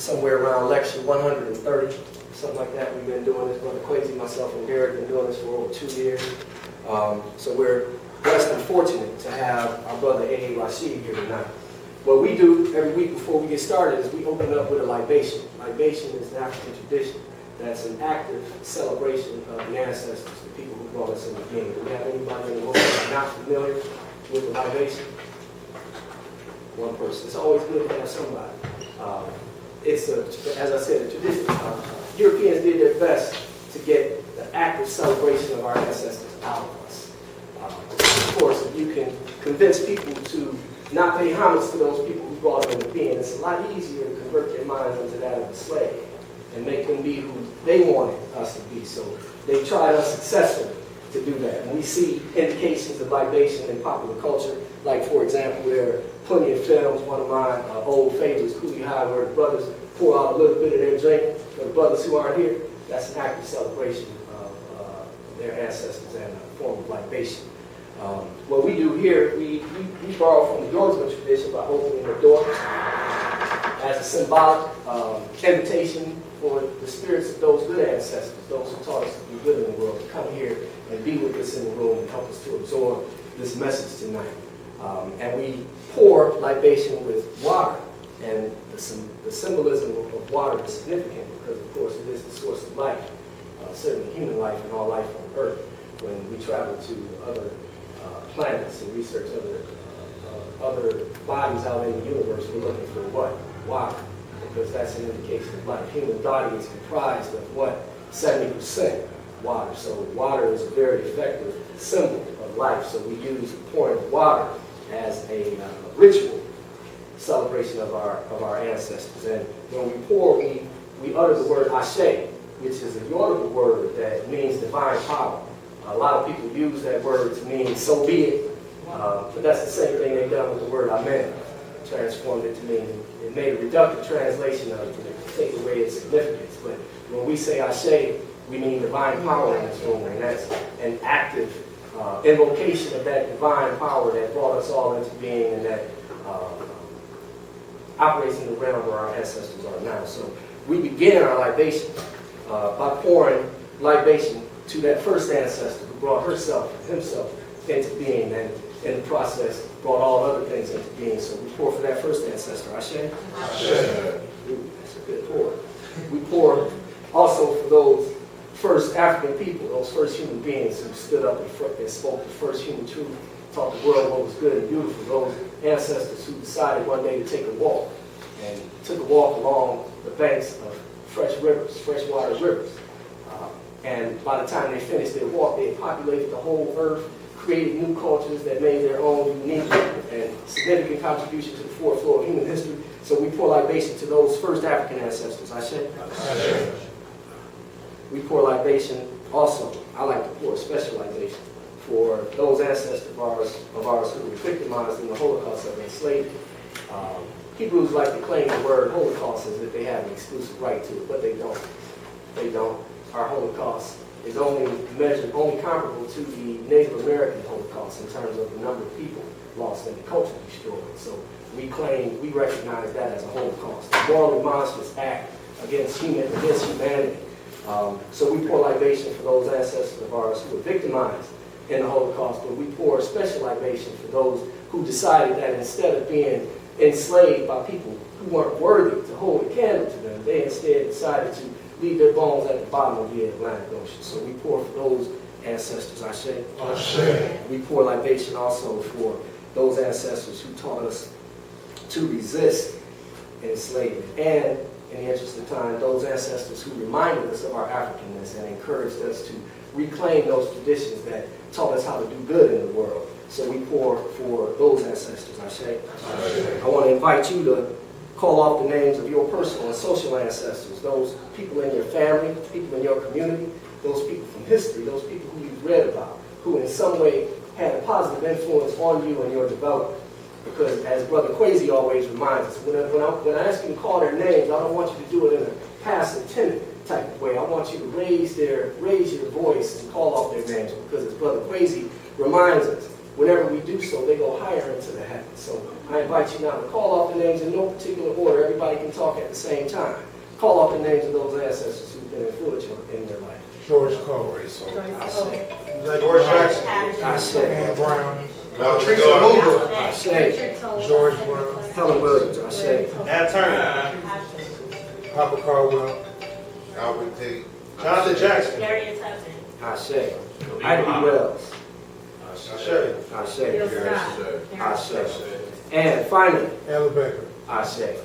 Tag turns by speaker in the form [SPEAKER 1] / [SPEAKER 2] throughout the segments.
[SPEAKER 1] somewhere around lecture 130, something like that. We've been doing this, Brother Quasi, myself, and Derek been doing this for over 2 years. So we're blessed and fortunate to have our brother A.A. Rashid here tonight. What we do every week before we get started is we open up with a libation. Libation is an African tradition that's an active celebration of the ancestors, the people who brought us in the beginning. Do we have anybody in the room that's not familiar with the libation? One person. It's always good to have somebody. It's, as I said, a tradition. Europeans did their best to get the active celebration of our ancestors out of us. Of course, if you can convince people to not pay homage to those people who brought them into being, it's a lot easier to convert their minds into that of a slave and make them be who they wanted us to be. So they tried unsuccessfully to do that. And we see indications of libation in popular culture, like, for example, there are plenty of films. One of my old favorites, Coolie High, where the brothers pour out a little bit of their drink. For the brothers who aren't here, that's an active celebration of their ancestors and a form of libation. What we do here, we borrow from the Yorksville tradition by opening the door as a symbolic invitation for the spirits of those good ancestors, those who taught us to be good in the world, to come here and be with us in the room and help us to absorb this message tonight. And we pour libation with water, and the symbolism of water is significant because, of course, it is the source of life, certainly human life and all life on Earth. When we travel to other planets and research other bodies out in the universe, we're looking for what? Water, because that's an indication of life. Human body is comprised of what? 70% water. So water is a very effective symbol of life. So we use the pouring of water as a ritual celebration of our ancestors. And when we pour, we utter the word ashe, which is a Yoruba word that means divine power. A lot of people use that word to mean so be it, but that's the same thing they've done with the word amen. Transformed it to mean, it made a reductive translation of it to take away its significance. But when we say ashe, we mean divine power in this room, and that's an active invocation of that divine power that brought us all into being and that operates in the realm where our ancestors are now. So we begin our libation by pouring libation to that first ancestor who brought himself into being, and in the process brought all other things into being. So we pour for that first ancestor. Ashe? Ashe. That's a good pour. We pour also for those first African people, those first human beings who stood up and spoke the first human truth, taught the world what was good and beautiful. Those ancestors who decided one day to take a walk, and took a walk along the banks of fresh rivers, freshwater rivers. And by the time they finished their walk, they had populated the whole earth, created new cultures that made their own unique and significant contribution to the fourth floor of human history. So we pour libation to those first African ancestors. Ashe? Ashe. We pour libation also. I like to pour special libation for those ancestors of ours who were victimized in the Holocaust of enslavement. Hebrews like to claim the word Holocaust as if they have an exclusive right to it, but they don't. They don't. Our Holocaust is only comparable to the Native American Holocaust in terms of the number of people lost and the culture destroyed. So we recognize that as a Holocaust, a morally monstrous act against humanity. So we pour libation for those ancestors of ours who were victimized in the Holocaust, but we pour a special libation for those who decided that instead of being enslaved by people who weren't worthy to hold a candle to them, they instead decided to leave their bones at the bottom of the Atlantic Ocean. So we pour for those ancestors. Ashe. Ashe. We pour libation also for those ancestors who taught us to resist enslavement, and in the interest of time, those ancestors who reminded us of our Africanness and encouraged us to reclaim those traditions that taught us how to do good in the world. So we pour for those ancestors. Ashe. I want to invite you to call off the names of your personal and social ancestors, those people in your family, people in your community, those people from history, those people who you've read about, who in some way had a positive influence on you and your development. Because as Brother Quasi always reminds us, when I ask you to call their names, I don't want you to do it in a passive, timid type of way. I want you to raise your voice and call off their names, because as Brother Quasi reminds us, whenever we do so, they go higher into the heavens. So I invite you now to call off the names in no particular order. Everybody can talk at the same time. Call off the names of those ancestors who've been influential in your life.
[SPEAKER 2] George Corey, so
[SPEAKER 1] I say.
[SPEAKER 2] George Jackson,
[SPEAKER 1] I say.
[SPEAKER 2] Ann Brown,
[SPEAKER 3] Teresa Hoover,
[SPEAKER 1] I say.
[SPEAKER 2] George Brown,
[SPEAKER 1] Helen Williams. I say.
[SPEAKER 3] Nat Turner,
[SPEAKER 2] Papa Caldwell,
[SPEAKER 3] Albert Tate, Jonathan Jackson,
[SPEAKER 1] I say. Ida B. Wells.
[SPEAKER 3] Ashe,
[SPEAKER 1] I say. I say. And finally,
[SPEAKER 2] Ella Baker.
[SPEAKER 1] I say.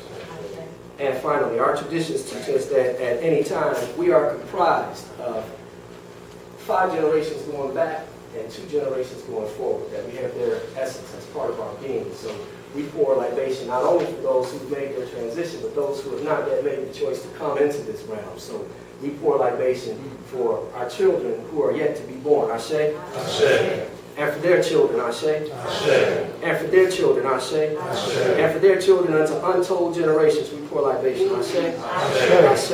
[SPEAKER 1] And finally, our traditions teach us that at any time we are comprised of 5 generations going back and 2 generations going forward, that we have their essence as part of our being. So we pour libation not only for those who've made their transition, but those who have not yet made the choice to come into this realm. So we pour libation for our children who are yet to be born. Ashe?
[SPEAKER 3] Ashe,
[SPEAKER 1] And for their children, Ashe?
[SPEAKER 3] Ashe,
[SPEAKER 1] And for their children, Ashe?
[SPEAKER 3] Ashe,
[SPEAKER 1] And for their children unto untold generations, we pour libation. Ashe?
[SPEAKER 3] Ashe,
[SPEAKER 1] Ashe?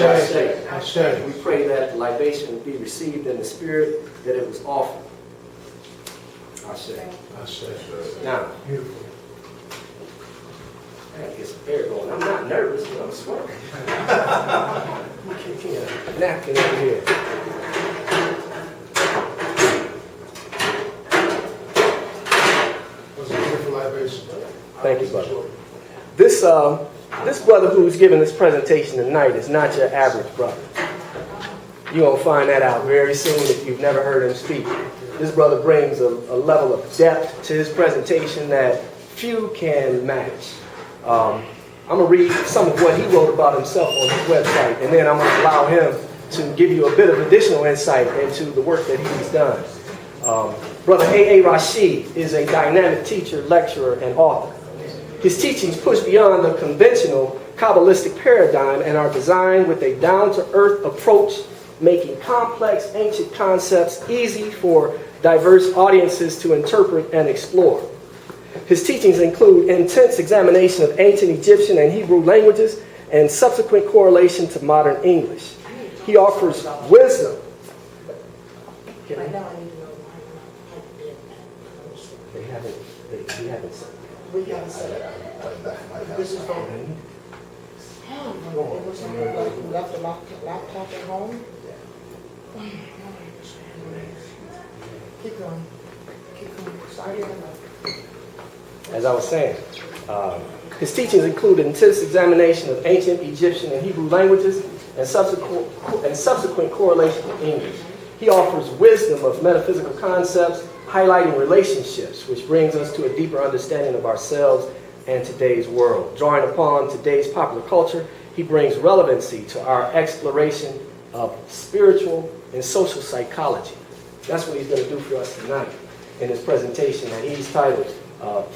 [SPEAKER 1] Ashe?
[SPEAKER 2] Ashe.
[SPEAKER 1] We pray that the libation will be received in the spirit that it was offered. Ashe.
[SPEAKER 2] Ashe.
[SPEAKER 1] Now,
[SPEAKER 2] Beautiful.
[SPEAKER 1] I gotta get some air going. I'm not nervous, but I'm sweating. Napkin over here.
[SPEAKER 2] Was a beautiful libation.
[SPEAKER 1] Thank you, brother. This brother who's giving this presentation tonight is not your average brother. You're going to find that out very soon if you've never heard him speak. This brother brings a level of depth to his presentation that few can match. I'm going to read some of what he wrote about himself on his website, and then I'm going to allow him to give you a bit of additional insight into the work that he's done. Brother A.A. Rashid is a dynamic teacher, lecturer, and author. His teachings push beyond the conventional Kabbalistic paradigm and are designed with a down-to-earth approach, making complex ancient concepts easy for diverse audiences to interpret and explore. His teachings include intense examination of ancient Egyptian and Hebrew languages and subsequent correlation to modern English. He offers wisdom.
[SPEAKER 4] Right now, I need to know why
[SPEAKER 1] We haven't
[SPEAKER 4] we gotta set it up. This is for me. Oh, it was something like you left the laptop at home? Keep going. Keep going. Sorry,
[SPEAKER 1] As I was saying, his teachings include intense examination of ancient Egyptian and Hebrew languages and subsequent correlation to English. He offers wisdom of metaphysical concepts, highlighting relationships, which brings us to a deeper understanding of ourselves and today's world. Drawing upon today's popular culture, he brings relevancy to our exploration of spiritual and social psychology. That's what he's going to do for us tonight in his presentation that he's titled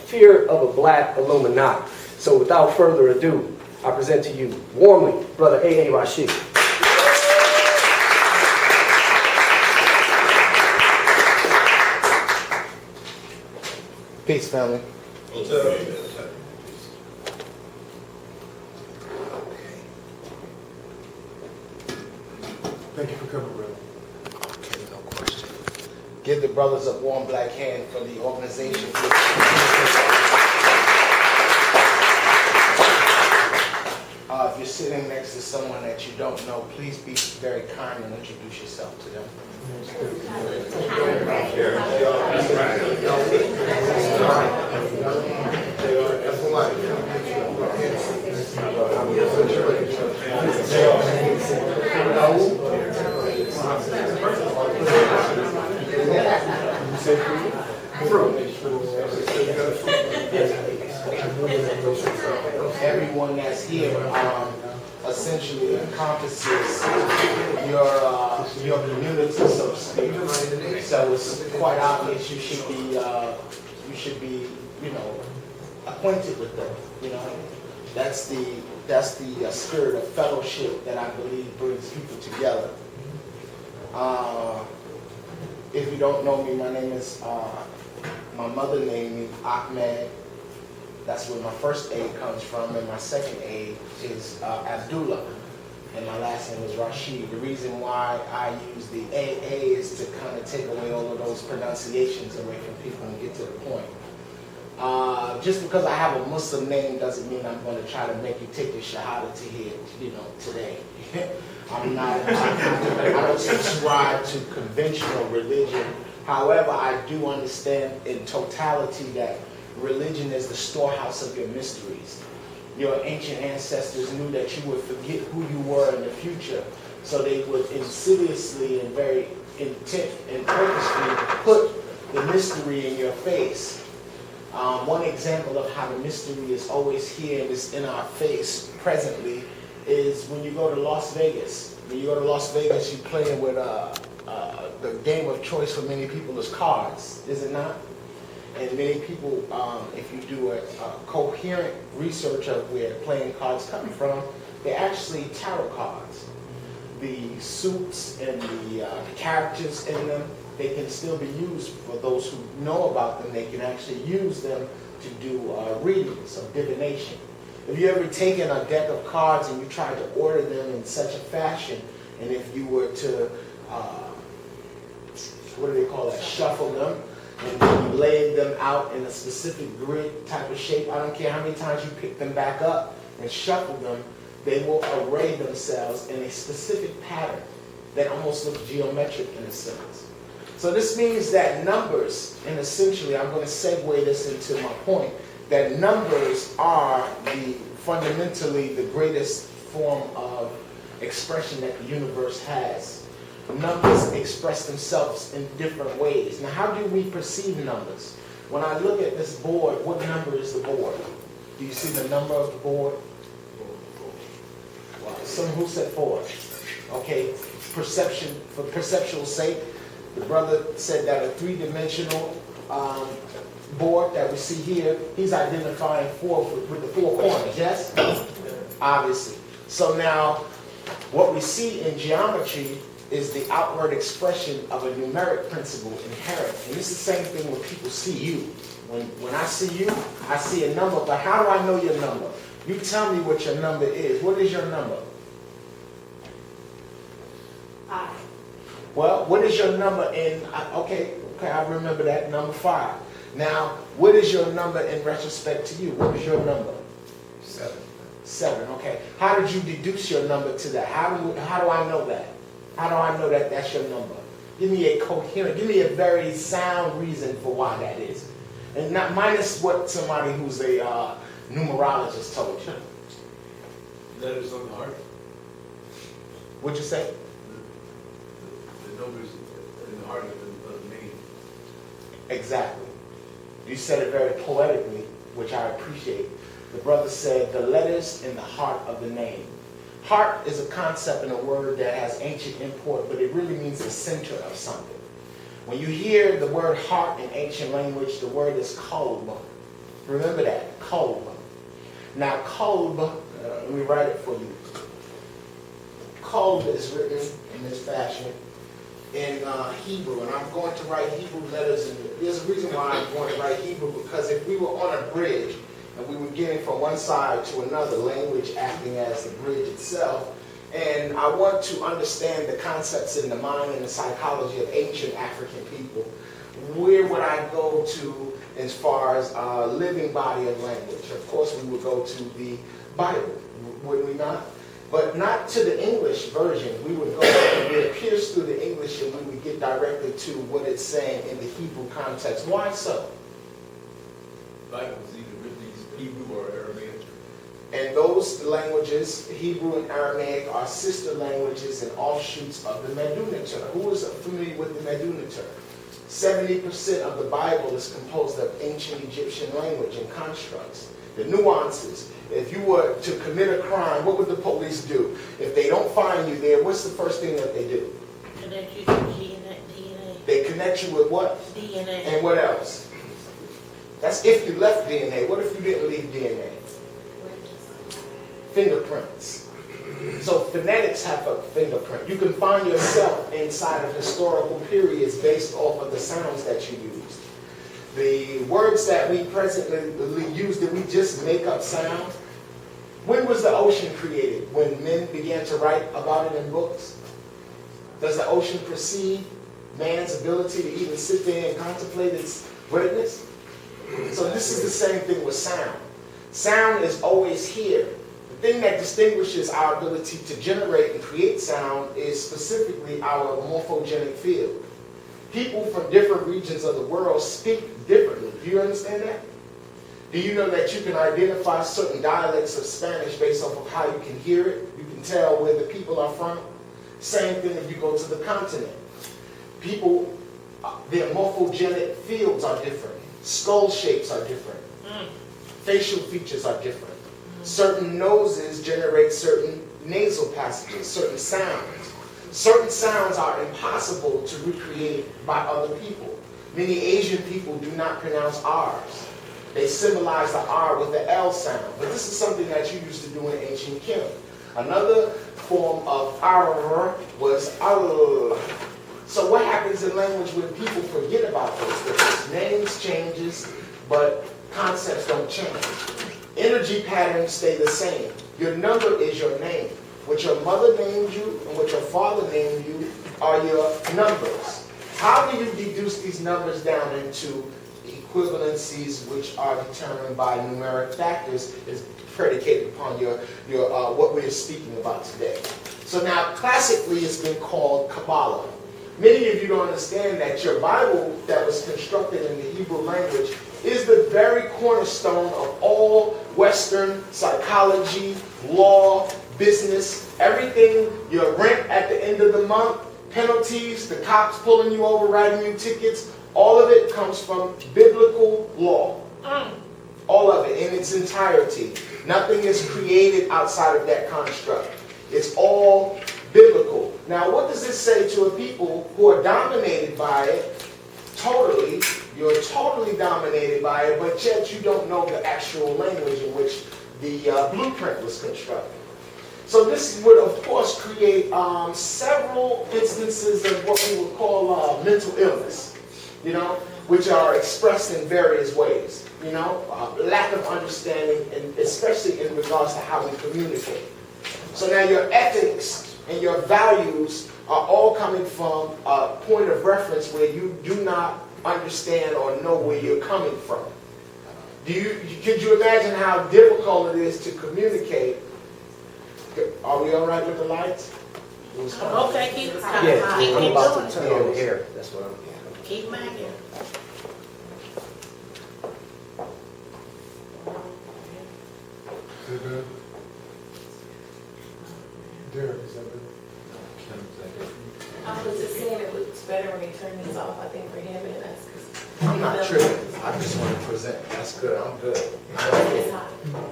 [SPEAKER 1] Fear of a Black Illuminati. So without further ado, I present to you warmly Brother A.A. Rashid.
[SPEAKER 5] Peace, family.
[SPEAKER 2] Thank you for coming, brother.
[SPEAKER 5] No question. Give the brothers a warm black hand for the organization. If you're sitting next to someone that you don't know, please be very kind and introduce yourself to them. Everyone that's here essentially encompasses your community, so to speak. So it's quite obvious you should be acquainted with them. You know, that's the spirit of fellowship that I believe brings people together. If you don't know me, my name is my mother named me Ahmed. That's where my first A comes from, and my second A is Abdullah. and my last name is Rashid. The reason why I use the AA is to kind of take away all of those pronunciations away from people and get to the point. Just because I have a Muslim name doesn't mean I'm going to try to make you take your shahada to here, today. I don't subscribe to conventional religion. However, I do understand in totality that religion is the storehouse of your mysteries. Your ancient ancestors knew that you would forget who you were in the future, so they would insidiously and very intent and purposefully put the mystery in your face. One example of how the mystery is always here and is in our face presently is when you go to Las Vegas. When you go to Las Vegas, you're playing with the game of choice for many people is cards, is it not? And many people, if you do a coherent research of where playing cards come from, they're actually tarot cards. The suits and the characters in them, they can still be used for those who know about them. They can actually use them to do readings of divination. Have you ever taken a deck of cards and you tried to order them in such a fashion, and if you were to, what do they call that, shuffle them, and then you laid them out in a specific grid type of shape, I don't care how many times you pick them back up and shuffle them, they will array themselves in a specific pattern that almost looks geometric in a sense. So this means that numbers, and essentially I'm going to segue this into my point, that numbers are fundamentally the greatest form of expression that the universe has. Numbers express themselves in different ways. Now, how do we perceive numbers? When I look at this board, what number is the board? Do you see the number of the board? Well, who said 4? Okay, perception, for perceptual sake, the brother said that a 3-dimensional board that we see here, he's identifying 4 with the 4 corners, yes? Obviously. So now, what we see in geometry is the outward expression of a numeric principle inherent. And it's the same thing when people see you. When I see you, I see a number, but how do I know your number? You tell me what your number is. What is your number?
[SPEAKER 4] 5.
[SPEAKER 5] Well, what is your number in, okay, I remember that, number 5. Now, what is your number in retrospect to you? What is your number?
[SPEAKER 2] 7.
[SPEAKER 5] 7, okay. How did you deduce your number to that? How do I know that? How do I know that that's your number? Give me a coherent, give me a very sound reason for why that is. And not minus what somebody who's a numerologist told you.
[SPEAKER 3] Letters on the heart.
[SPEAKER 5] What'd you say?
[SPEAKER 3] The numbers in the heart of the name.
[SPEAKER 5] Exactly. You said it very poetically, which I appreciate. The brother said, the letters in the heart of the name. Heart is a concept and a word that has ancient import, but it really means the center of something. When you hear the word heart in ancient language, the word is kolb. Remember that, kolb. Now kolb, let me write it for you. Kolb is written in this fashion in Hebrew, and I'm going to write Hebrew letters. And there's a reason why I'm going to write Hebrew, because if we were on a bridge and we were getting from one side to another, language acting as the bridge itself, and I want to understand the concepts in the mind and the psychology of ancient African people, where would I go to as far as a living body of language? Of course, we would go to the Bible, would we not? But not to the English version. We would go, and it appears through the English, and we would get directly to what it's saying in the Hebrew context. Why so?
[SPEAKER 3] The Bible was either written in Hebrew or Aramaic.
[SPEAKER 5] And those languages, Hebrew and Aramaic, are sister languages and offshoots of the Medunatur. Who is familiar with the Medunatur? 70% of the Bible is composed of ancient Egyptian language and constructs. The nuances. If you were to commit a crime, what would the police do? If they don't find you there, what's the first thing that they do?
[SPEAKER 4] Connect you to DNA.
[SPEAKER 5] They connect you with what?
[SPEAKER 4] DNA.
[SPEAKER 5] And what else? That's if you left DNA. What if you didn't leave DNA? Fingerprints. So phonetics have a fingerprint. You can find yourself inside of historical periods based off of the sounds that you used. The words that we presently use, did we just make up sound? When was the ocean created? When men began to write about it in books? Does the ocean precede man's ability to even sit there and contemplate its greatness? So this is the same thing with sound. Sound is always here. The thing that distinguishes our ability to generate and create sound is specifically our morphogenic field. People from different regions of the world speak differently. Do you understand that? Do you know that you can identify certain dialects of Spanish based off of how you can hear it? You can tell where the people are from. Same thing if you go to the continent. People, their morphogenic fields are different. Skull shapes are different. Facial features are different. Certain noses generate certain nasal passages, certain sounds. Certain sounds are impossible to recreate by other people. Many Asian people do not pronounce R's. They symbolize the R with the L sound. But this is something that you used to do in ancient Kim. Another form of R was Al. So what happens in language when people forget about those things? Names changes, but concepts don't change. Energy patterns stay the same. Your number is your name. What your mother named you and what your father named you are your numbers. How do you deduce these numbers down into equivalencies, which are determined by numeric factors, is predicated upon your what we're speaking about today. So now, classically, it's been called Kabbalah. Many of you don't understand that your Bible that was constructed in the Hebrew language is the very cornerstone of all Western psychology, law, business, everything, your rent at the end of the month, penalties, the cops pulling you over, writing you tickets, all of it comes from biblical law. All of it in its entirety. Nothing is created outside of that construct. It's all biblical. Now, what does this say to a people who are dominated by it? Totally, you're totally dominated by it, but yet you don't know the actual language in which the blueprint was constructed. So this would, of course, create several instances of what we would call mental illness, which are expressed in various ways, lack of understanding, and especially in regards to how we communicate. So now your ethics and your values are all coming from a point of reference where you do not understand or know where you're coming from. Could you imagine how difficult it is to communicate? Are we all right with the lights?
[SPEAKER 6] Okay, keep
[SPEAKER 1] Yeah, I'm about to
[SPEAKER 6] doing
[SPEAKER 1] turn on the air. That's what I'm.
[SPEAKER 6] it. Keep mine here.
[SPEAKER 2] Is it good? Derek, is that good?
[SPEAKER 7] I was just saying it was better when they turn these off, I think, for him and us. 'Cause
[SPEAKER 5] I'm not tripping. I just want to present. That's good. I'm good.
[SPEAKER 7] it's hot.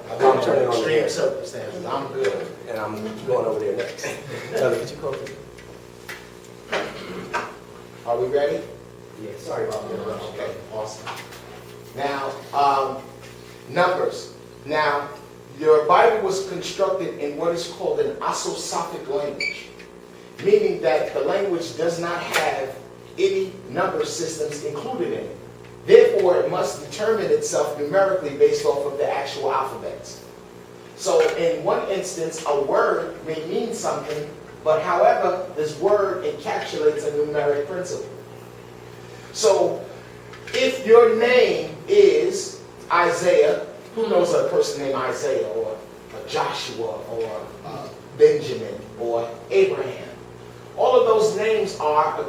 [SPEAKER 5] I've been
[SPEAKER 1] turning
[SPEAKER 5] in
[SPEAKER 1] on the
[SPEAKER 5] extreme
[SPEAKER 1] air.
[SPEAKER 5] circumstances. I'm good.
[SPEAKER 1] And I'm going over there next. Charlie, could you call me?
[SPEAKER 5] Are we ready?
[SPEAKER 1] Yeah, sorry about the interruption.
[SPEAKER 5] Okay, awesome. Now, numbers. Now, your Bible was constructed in what is called an Asosophic language, meaning that the language does not have any number systems included in it. Therefore, it must determine itself numerically based off of the actual alphabets. So, in one instance, a word may mean something, but however, this word encapsulates a numeric principle. So, if your name is Isaiah, who knows a person named Isaiah, or Joshua, or Benjamin, or Abraham? All of those names are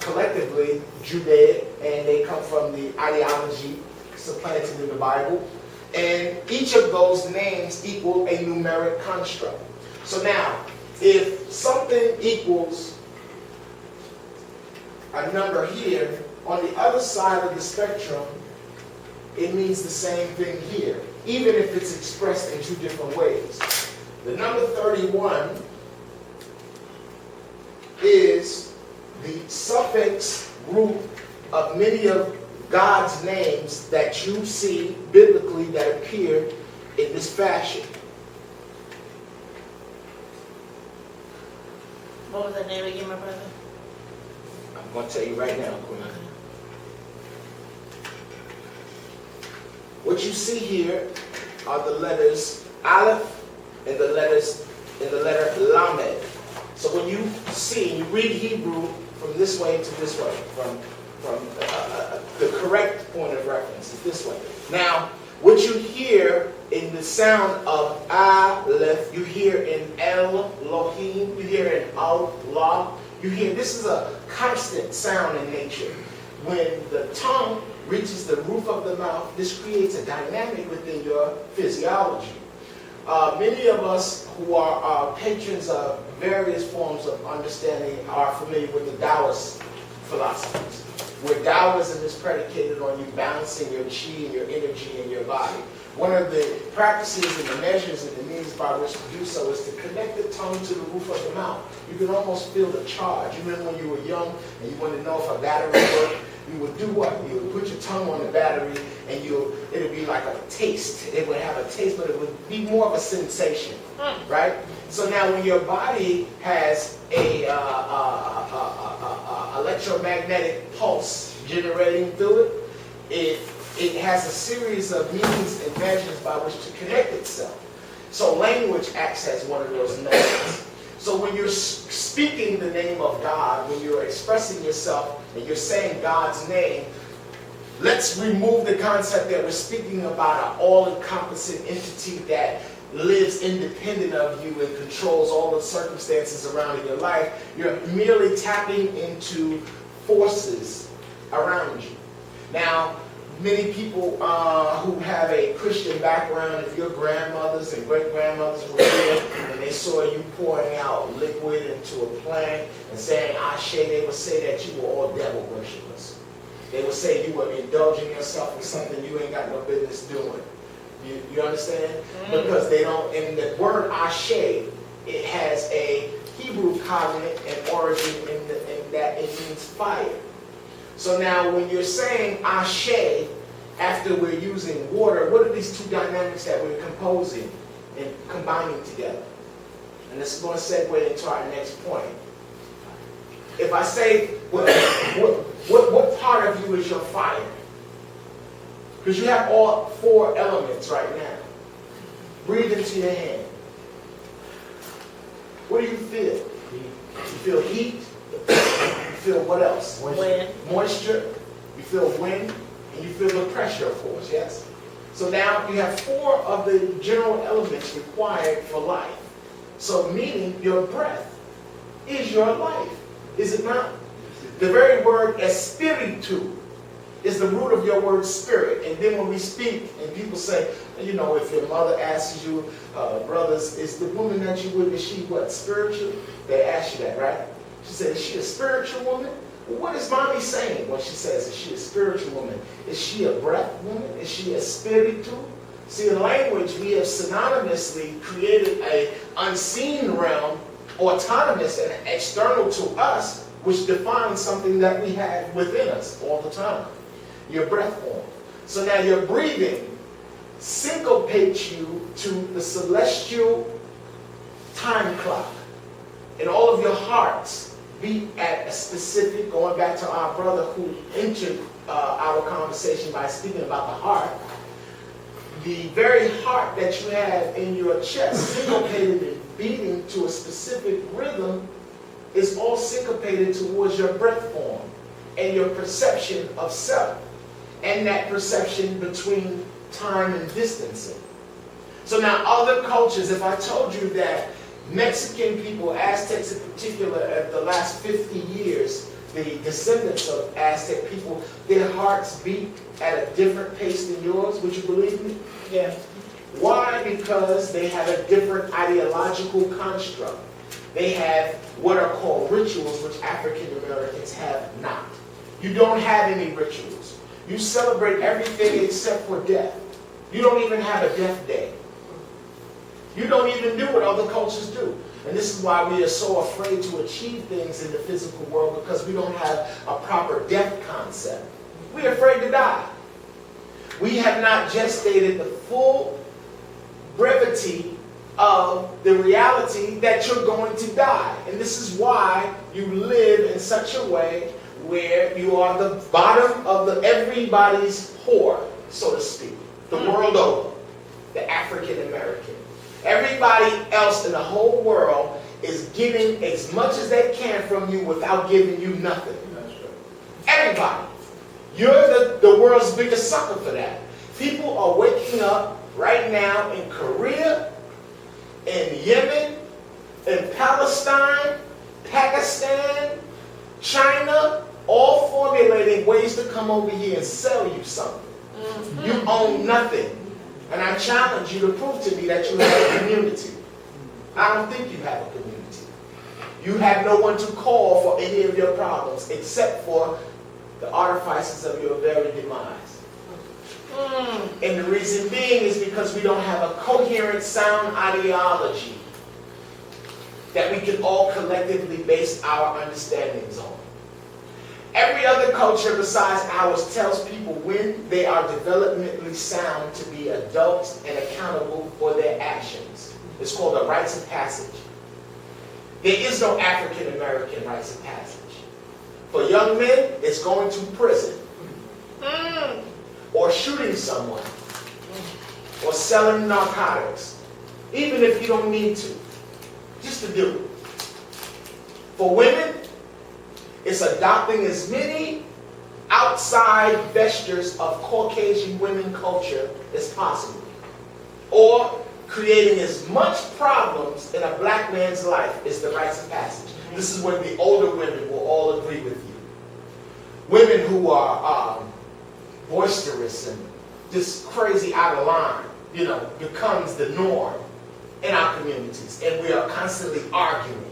[SPEAKER 5] collectively Judaic, and they come from the ideology supplanted in the Bible. And each of those names equal a numeric construct. So now, if something equals a number here, on the other side of the spectrum, it means the same thing here, even if it's expressed in two different ways. The number 31 is the suffix root of many of God's names that you see biblically that appear in this fashion.
[SPEAKER 6] What was the name again, my brother?
[SPEAKER 5] I'm going to tell you right now, Queen. What you see here are the letters Aleph, in the letter Lamed. So when you see, you read Hebrew from this way to this way, from the correct point of reference is this way. Now, what you hear in the sound of Aleph, you hear in Elohim, you hear in Allah, you hear, this is a constant sound in nature. When the tongue reaches the roof of the mouth, this creates a dynamic within your physiology. Many of us who are patrons of various forms of understanding are familiar with the Taoist philosophies, where Taoism is predicated on you balancing your chi and your energy in your body. One of the practices and the measures and the means by which to do so is to connect the tongue to the roof of the mouth. You can almost feel the charge. You remember when you were young and you wanted to know if a battery worked? You would do what? You would put your tongue on the battery and it would be like a taste. It would have a taste, but it would be more of a sensation, right? So now when your body has a electromagnetic pulse generating through it, it has a series of means and measures by which to connect itself. So language acts as one of those nodes. So when you're speaking the name of God, when you're expressing yourself and you're saying God's name, let's remove the concept that we're speaking about an all-encompassing entity that lives independent of you and controls all the circumstances around in your life. You're merely tapping into forces around you. Now, many people who have a Christian background, if your grandmothers and great-grandmothers were here and they saw you pouring out liquid into a plant and saying Ashe, they would say that you were all devil worshipers. They would say you were indulging yourself in something you ain't got no business doing. You understand? Because they don't, and the word Ashe, it has a Hebrew cognate and origin in that it means fire. So now when you're saying Ashe, after we're using water, what are these two dynamics that we're composing and combining together? And this is going to segue into our next point. If I say, what part of you is your fire? Because you have all four elements right now. Breathe into your hand. What do you feel? You feel heat. You feel what else?
[SPEAKER 6] Wind.
[SPEAKER 5] Moisture. You feel wind. And you feel the pressure, of course, yes? So now you have four of the general elements required for life. So meaning your breath is your life. Is it not? The very word espiritu is the root of your word spirit. And then when we speak and people say, you know, if your mother asks you, brothers, is the woman that you with, is she what, spiritual? They ask you that, right? She said, is she a spiritual woman? Well, what is mommy saying when she says, is she a spiritual woman? Is she a breath woman? Is she a spiritu? See, in language, we have synonymously created an unseen realm, autonomous and external to us, which defines something that we have within us all the time. Your breath form. So now your breathing syncopates you to the celestial time clock. And all of your hearts beat at a specific, going back to our brother who entered our conversation by speaking about the heart. The very heart that you have in your chest, syncopated and beating to a specific rhythm, is all syncopated towards your breath form and your perception of self, and that perception between time and distancing. So now other cultures, if I told you that Mexican people, Aztecs in particular, at the last 50 years, the descendants of Aztec people, their hearts beat at a different pace than yours, would you believe me?
[SPEAKER 6] Yeah.
[SPEAKER 5] Why? Because they have a different ideological construct. They have what are called rituals, which African Americans have not. You don't have any rituals. You celebrate everything except for death. You don't even have a death day. You don't even do what other cultures do. And this is why we are so afraid to achieve things in the physical world, because we don't have a proper death concept. We're afraid to die. We have not gestated the full brevity of the reality that you're going to die. And this is why you live in such a way where you are the bottom of everybody's whore, so to speak, the world over, the African American. Everybody else in the whole world is getting as much as they can from you without giving you nothing.
[SPEAKER 3] That's right.
[SPEAKER 5] Everybody. You're the world's biggest sucker for that. People are waking up right now in Korea, in Yemen, in Palestine, Pakistan, China, all formulating ways to come over here and sell you something. You own nothing. And I challenge you to prove to me that you have a community. I don't think you have a community. You have no one to call for any of your problems except for the artifices of your very demise. And the reason being is because we don't have a coherent, sound ideology that we can all collectively base our understandings on. Every other culture besides ours tells people when they are developmentally sound to be adults and accountable for their actions. It's called the rites of passage. There is no African American rites of passage. For young men, it's going to prison, or shooting someone, or selling narcotics, even if you don't need to, just to do it. For women, it's adopting as many outside vestures of Caucasian women culture as possible, or creating as much problems in a black man's life as the rites of passage. This is when the older women will all agree with you. Women who are boisterous and just crazy out of line, becomes the norm in our communities. And we are constantly arguing.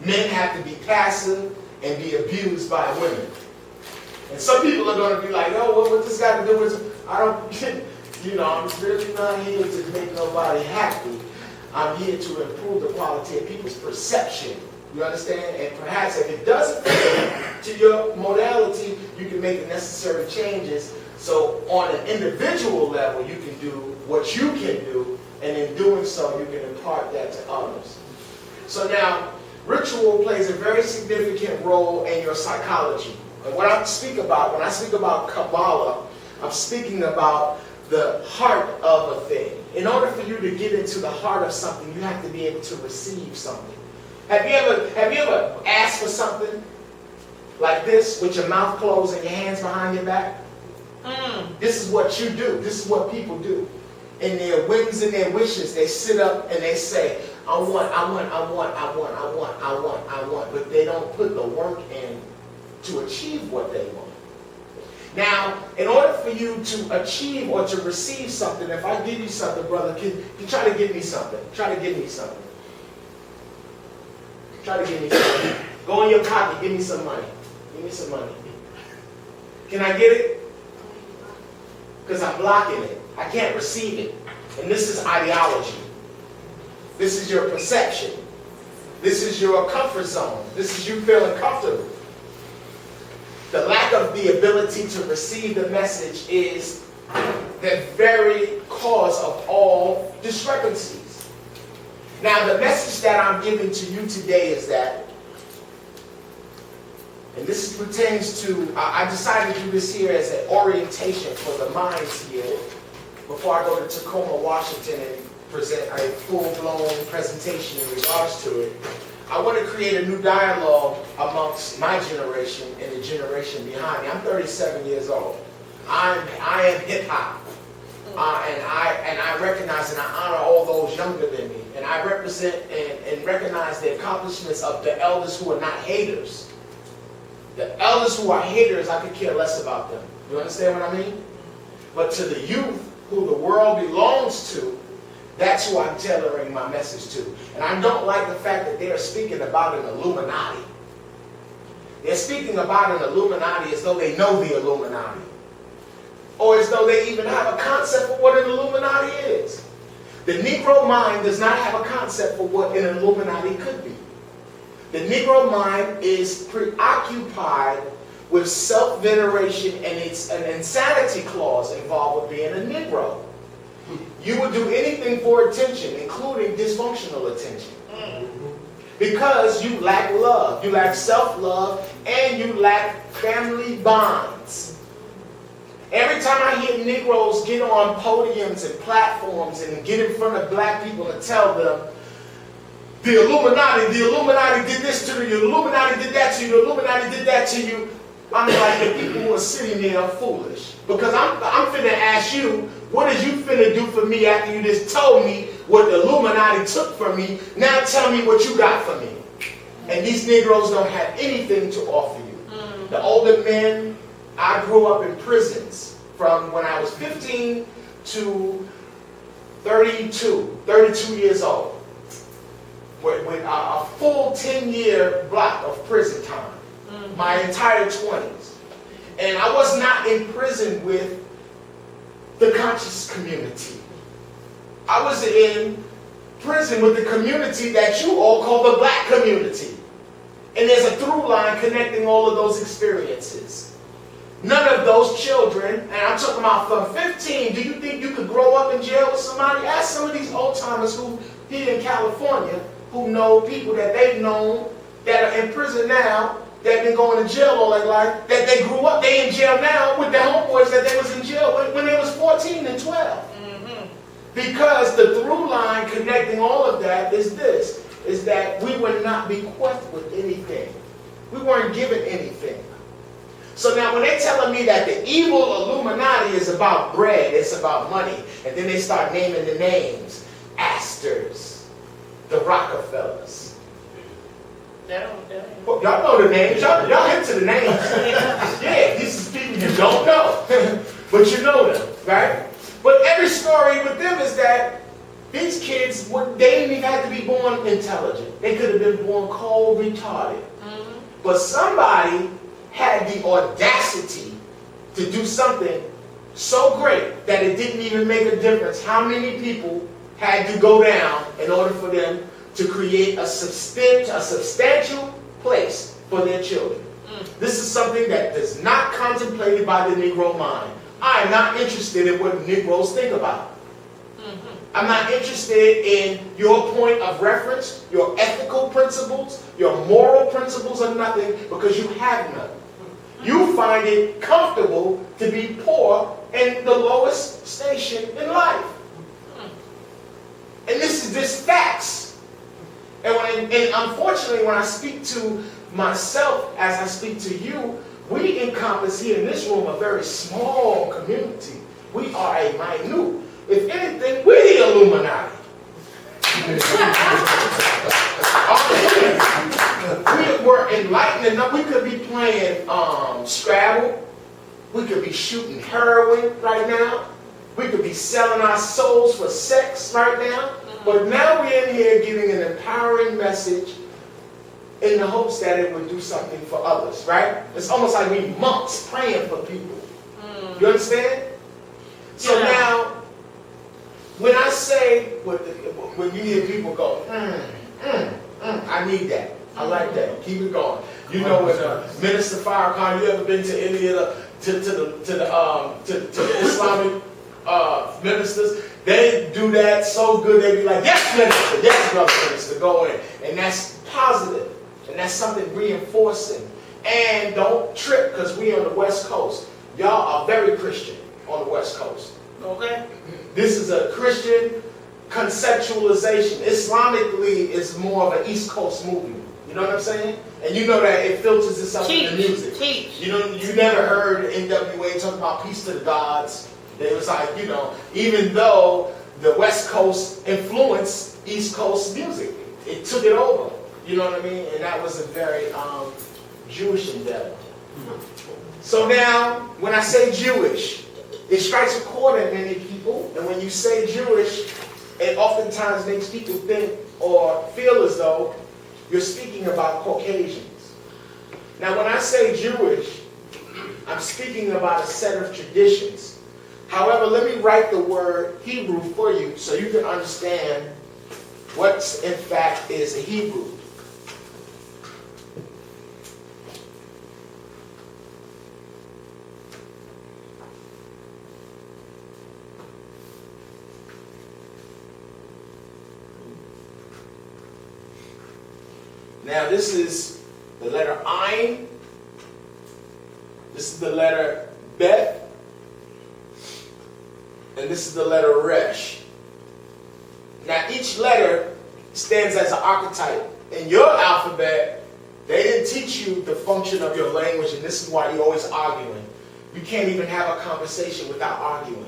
[SPEAKER 5] Men have to be passive and be abused by women. And some people are going to be like, oh, what this got to do with, I'm really not here to make nobody happy. I'm here to improve the quality of people's perception. You understand? And perhaps if it doesn't fit to your modality, you can make the necessary changes. So on an individual level, you can do what you can do, and in doing so, you can impart that to others. So now, ritual plays a very significant role in your psychology. And what I speak about, when I speak about Kabbalah, I'm speaking about the heart of a thing. In order for you to get into the heart of something, you have to be able to receive something. Have you ever asked for something like this with your mouth closed and your hands behind your back? This is what you do. This is what people do. In their whims and their wishes, they sit up and they say, I want, but they don't put the work in to achieve what they want. Now, in order for you to achieve or to receive something, if I give you something, brother, can you try to give me something? Try to give me something. Try to give me something. Go in your pocket, give me some money. Give me some money. Can I get it? Because I'm blocking it. I can't receive it. And this is ideology. This is your perception. This is your comfort zone. This is you feeling comfortable. The lack of the ability to receive the message is the very cause of all discrepancies. Now, the message that I'm giving to you today is that, and this pertains to, I decided to do this here as an orientation for the minds here before I go to Tacoma, Washington and present a full-blown presentation in regards to it. I want to create a new dialogue amongst my generation and the generation behind me. I'm 37 years old. I am hip-hop. And I recognize and I honor all those younger than me. And I represent and recognize the accomplishments of the elders who are not haters. The elders who are haters, I could care less about them. You understand what I mean? But to the youth who the world belongs to, that's who I'm tailoring my message to. And I don't like the fact that they're speaking about an Illuminati. They're speaking about an Illuminati as though they know the Illuminati. Or as though they even have a concept of what an Illuminati is. The Negro mind does not have a concept for what an Illuminati could be. The Negro mind is preoccupied with self-veneration, and it's an insanity clause involved with being a Negro. You would do anything for attention, including dysfunctional attention. Because you lack love, you lack self-love, and you lack family bonds. Every time I hear Negroes get on podiums and platforms and get in front of black people and tell them, the Illuminati did this to you, the Illuminati did that to you, the Illuminati did that to you, I'm like, the people who are sitting there are foolish. Because I'm finna ask you, what is you finna do for me after you just told me what the Illuminati took from me? Now tell me what you got for me. And these Negroes don't have anything to offer you. The older men, I grew up in prisons from when I was 15 to 32 years old. With a full 10-year block of prison time. My entire 20s. And I was not in prison with the conscious community. I was in prison with the community that you all call the black community. And there's a through line connecting all of those experiences. None of those children, and I'm talking about from 15, do you think you could grow up in jail with somebody? Ask some of these old timers who here in California who know people that they've known that are in prison now, that have been going to jail all their life, that they grew up, they in jail now with their homeboys that they was in jail when they was 14 and 12. Because the through line connecting all of that is this, is that we were not bequeathed with anything. We weren't given anything. So now when they're telling me that the evil Illuminati is about bread, it's about money, and then they start naming the names, Astors, the Rockefellers. Well, y'all know the names. Y'all into the names. Yeah, these are people you don't know. But you know them, right? But every story with them is that these kids, they didn't even have to be born intelligent. They could have been born cold, retarded. But somebody had the audacity to do something so great that it didn't even make a difference how many people had to go down in order for them to create a substantial place for their children. This is something that is not contemplated by the Negro mind. I am not interested in what Negroes think about. I'm not interested in your point of reference, your ethical principles, your moral principles or nothing, because you have none. You find it comfortable to be poor and the lowest station in life. And this is just facts. And unfortunately, when I speak to myself as I speak to you, we encompass here in this room a very small community. We are a minute. If anything, we're the Illuminati. We were enlightened enough. We could be playing Scrabble. We could be shooting heroin right now. We could be selling our souls for sex right now. But now we're in here giving an empowering message in the hopes that it would do something for others, right? It's almost like we monks praying for people. You understand? So now, when I say, when you hear people go, I need that. I like that. Keep it going. You know, when Minister Farrakhan, you ever been to any of the Islamic ministers? They do that so good, they be like, yes, minister, yes, brother minister, go in. And that's positive. And that's something reinforcing. And don't trip, because we on the West Coast. Y'all are very Christian on the West Coast.
[SPEAKER 6] Okay.
[SPEAKER 5] This is a Christian conceptualization. Islamically, it's more of an East Coast movement. You know what I'm saying? And you know that it filters itself in the music. You never heard NWA talk about peace to the gods. It was like, you know, even though the West Coast influenced East Coast music, it took it over. You know what I mean? And that was a very Jewish endeavor. So now, when I say Jewish, it strikes a chord in many people. And when you say Jewish, it oftentimes makes people think or feel as though you're speaking about Caucasians. Now, when I say Jewish, I'm speaking about a set of traditions. However, let me write the word Hebrew for you so you can understand what, in fact, is a Hebrew. Now, this is the letter Ayin. This is the letter Bet. and this is the letter Resh. Now each letter stands as an archetype. In your alphabet, they didn't teach you the function of your language, and this is why you're always arguing. You can't even have a conversation without arguing.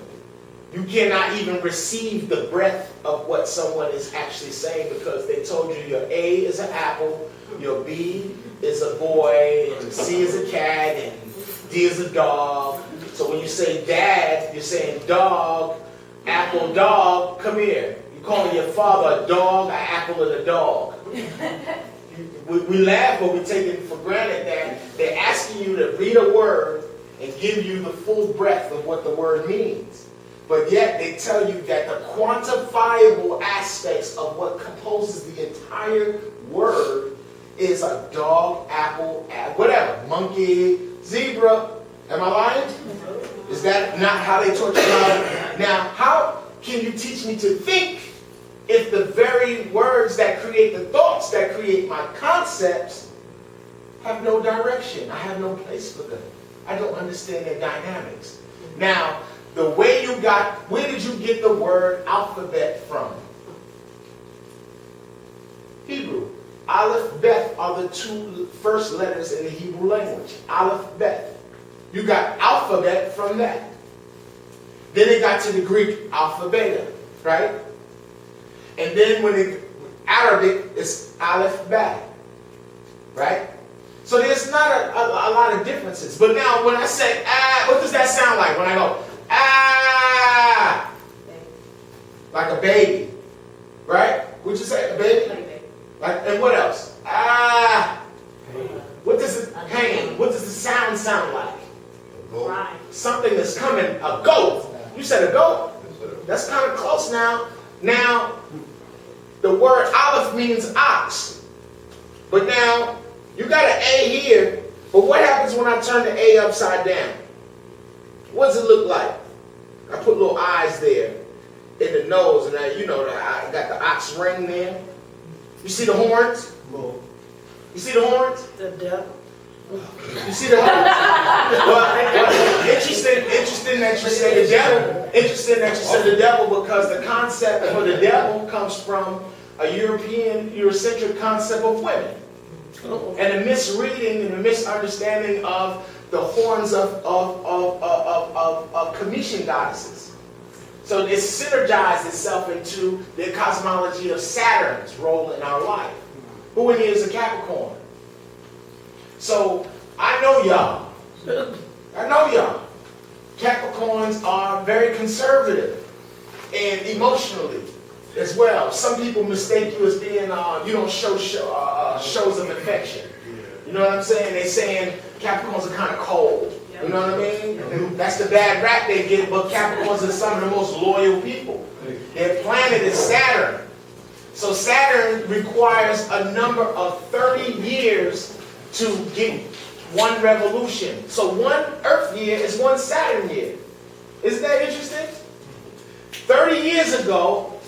[SPEAKER 5] You cannot even receive the breadth of what someone is actually saying because they told you your A is an apple, your B is a boy, and C is a cat, and D is a dog. So when you say dad, you're saying dog, apple, dog, come here. You're calling your father a dog, an apple, and a dog. We laugh, but we take it for granted that they're asking you to read a word and give you the full breadth of what the word means. But yet they tell you that the quantifiable aspects of what composes the entire word is a dog, apple, whatever, monkey, zebra. Am I lying? Is that not how they taught you how? Now, how can you teach me to think if the very words that create the thoughts that create my concepts have no direction? I have no place for them. I don't understand their dynamics. Now, the way you got, where did you get the word alphabet from? Hebrew. Aleph, Bet are the two first letters in the Hebrew language. Aleph, Bet. You got alphabet from that. Then it got to the Greek alphabet, right? And then when it, Arabic is Aleph, Bet, right? So there's not a lot of differences. But now when I say ah, what does that sound like when I go ah? Like a baby, right? Would you say a baby? Like, and what else? Ah. What does it pain? What does the sound like?
[SPEAKER 7] Right.
[SPEAKER 5] Something that's coming. A goat. You said a goat. That's kind of close now. Now, the word aleph means ox. But now, you got an A here. But what happens when I turn the A upside down? What does it look like? I put little eyes there in the nose, and I, you know, I got the ox ring there. You see the horns? You see the horns?
[SPEAKER 6] The devil.
[SPEAKER 5] You see the horns? Well, interesting that you say the devil. Interesting that you said the devil because the concept for the devil comes from a Eurocentric concept of women. And a misreading and a misunderstanding of the horns of Commission goddesses. So it synergized itself into the cosmology of Saturn's role in our life. Who in here is a Capricorn? So I know y'all. I know y'all. Capricorns are very conservative and emotionally as well. Some people mistake you as being, you don't show shows of affection. You know what I'm saying? They're saying Capricorns are kind of cold. You know what I mean? And that's the bad rap they get, but Capricorns are some of the most loyal people. Their planet is Saturn. So Saturn requires a number of 30 years to get one revolution. So one Earth year is one Saturn year. Isn't that interesting? 30 years ago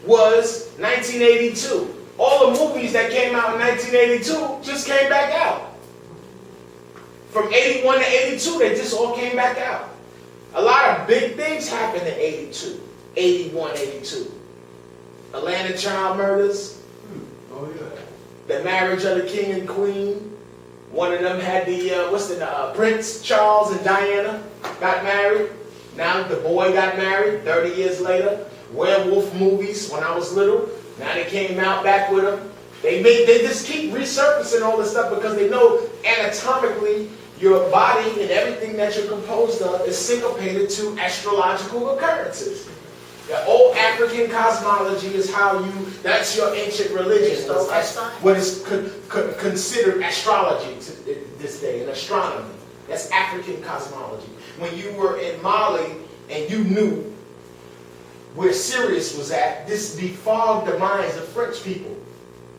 [SPEAKER 5] was 1982. All the movies that came out in 1982 just came back out. From 81 to 82, they just all came back out. A lot of big things happened in 82, 81, 82. Atlanta child murders.
[SPEAKER 3] Oh, yeah.
[SPEAKER 5] The marriage of the king and queen. One of them had the, Prince Charles and Diana got married. Now the boy got married 30 years later. Werewolf movies when I was little. Now they came out back with them. They just keep resurfacing all this stuff because they know anatomically your body and everything that you're composed of is syncopated to astrological occurrences. The old African cosmology is how that's your ancient religion. That's what is considered astrology to this day, and astronomy. That's African cosmology. When you were in Mali and you knew where Sirius was at, this befogged the minds of French people